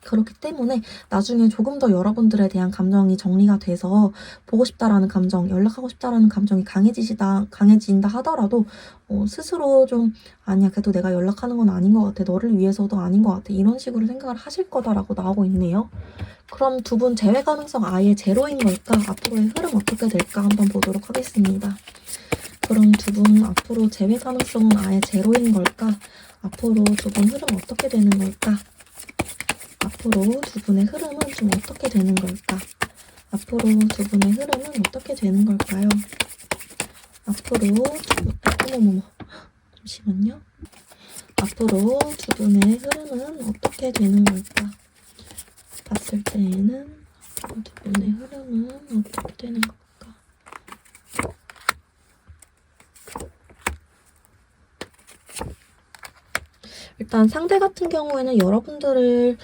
그렇기 때문에 나중에 조금 더 여러분들에 대한 감정이 정리가 돼서 보고 싶다라는 감정, 연락하고 싶다라는 감정이 강해진다 하더라도 스스로 좀 아니야, 그래도 내가 연락하는 건 아닌 것 같아. 너를 위해서도 아닌 것 같아. 이런 식으로 생각을 하실 거다라고 나오고 있네요. 그럼 두 분 재회 가능성 아예 제로인 걸까? 앞으로의 흐름 어떻게 될까? 한번 보도록 하겠습니다. 그럼 두 분 앞으로 재회 가능성은 아예 제로인 걸까? 앞으로 두 분 흐름 어떻게 되는 걸까? 앞으로 두 분의 흐름은 좀 어떻게 되는 걸까? 앞으로 두 분의 흐름은 어떻게 되는 걸까요? 앞으로 어머머머, 잠시만요. 앞으로 두 분의 흐름은 어떻게 되는 걸까? 봤을 때에는 두 분의 흐름은 어떻게 되는 걸까? 일단 상대 같은 경우에는 여러분들을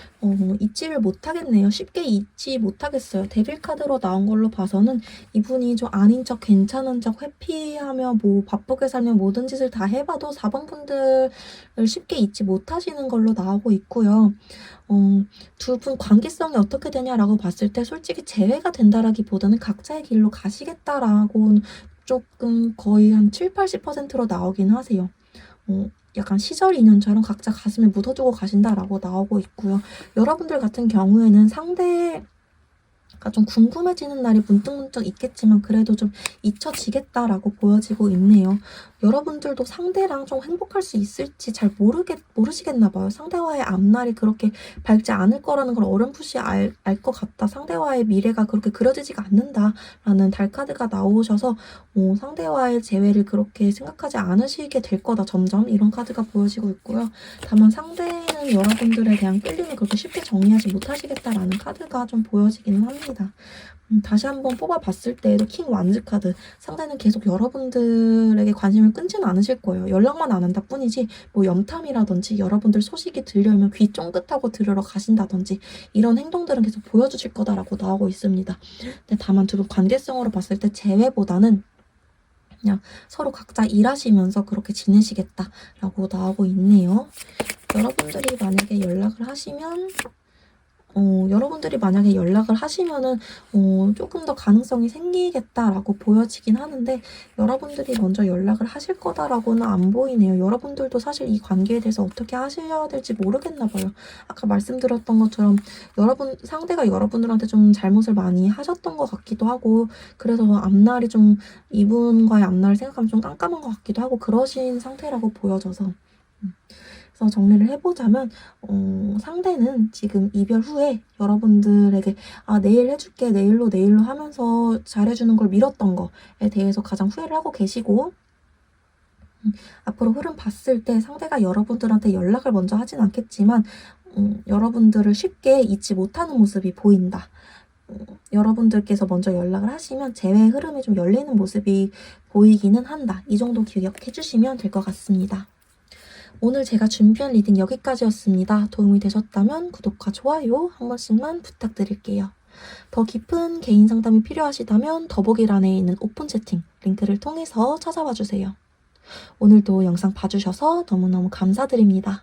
잊지를 못하겠네요. 쉽게 잊지 못하겠어요. 데빌 카드로 나온 걸로 봐서는 이분이 좀 아닌 척, 괜찮은 척, 회피하며 뭐 바쁘게 살며 모든 짓을 다 해봐도 4번 분들을 쉽게 잊지 못하시는 걸로 나오고 있고요. 두 분 관계성이 어떻게 되냐라고 봤을 때 솔직히 재회가 된다라기보다는 각자의 길로 가시겠다라고는 조금 거의 한 7, 80%로 나오긴 하세요. 약간 시절 인연처럼 각자 가슴에 묻어두고 가신다라고 나오고 있고요. 여러분들 같은 경우에는 상대가 좀 궁금해지는 날이 문득문득 있겠지만 그래도 좀 잊혀지겠다라고 보여지고 있네요. 여러분들도 상대랑 좀 행복할 수 있을지 잘 모르시겠나 봐요. 상대와의 앞날이 그렇게 밝지 않을 거라는 걸 어렴풋이 알 것 같다. 상대와의 미래가 그렇게 그려지지가 않는다라는 달카드가 나오셔서 상대와의 재회를 그렇게 생각하지 않으시게 될 거다. 점점 이런 카드가 보여지고 있고요. 다만 상대는 여러분들에 대한 끌림을 그렇게 쉽게 정리하지 못하시겠다라는 카드가 좀 보여지기는 합니다. 다시 한번 뽑아봤을 때에도 킹 완즈 카드. 상대는 계속 여러분들에게 관심을 끊지는 않으실 거예요. 연락만 안 한다 뿐이지 뭐 염탐이라든지 여러분들 소식이 들려오면 귀 쫑긋하고 들으러 가신다든지 이런 행동들은 계속 보여주실 거다라고 나오고 있습니다. 근데 다만 두 분 관계성으로 봤을 때 재회보다는 그냥 서로 각자 일하시면서 그렇게 지내시겠다라고 나오고 있네요. 여러분들이 만약에 연락을 하시면 는 조금 더 가능성이 생기겠다라고 보여지긴 하는데 여러분들이 먼저 연락을 하실 거다라고는 안 보이네요. 여러분들도 사실 이 관계에 대해서 어떻게 하셔야 될지 모르겠나 봐요. 아까 말씀드렸던 것처럼 상대가 여러분들한테 좀 잘못을 많이 하셨던 것 같기도 하고 그래서 앞날이 좀 이분과의 앞날을 생각하면 좀 깜깜한 것 같기도 하고 그러신 상태라고 보여져서 그래서 정리를 해보자면 상대는 지금 이별 후에 여러분들에게 내일 해줄게 내일로 하면서 잘해주는 걸 미뤘던 거에 대해서 가장 후회를 하고 계시고 앞으로 흐름 봤을 때 상대가 여러분들한테 연락을 먼저 하진 않겠지만 여러분들을 쉽게 잊지 못하는 모습이 보인다. 여러분들께서 먼저 연락을 하시면 재회 흐름이 좀 열리는 모습이 보이기는 한다. 이 정도 기억해 주시면 될 것 같습니다. 오늘 제가 준비한 리딩 여기까지였습니다. 도움이 되셨다면 구독과 좋아요 한 번씩만 부탁드릴게요. 더 깊은 개인 상담이 필요하시다면 더보기란에 있는 오픈 채팅 링크를 통해서 찾아와 주세요. 오늘도 영상 봐주셔서 너무너무 감사드립니다.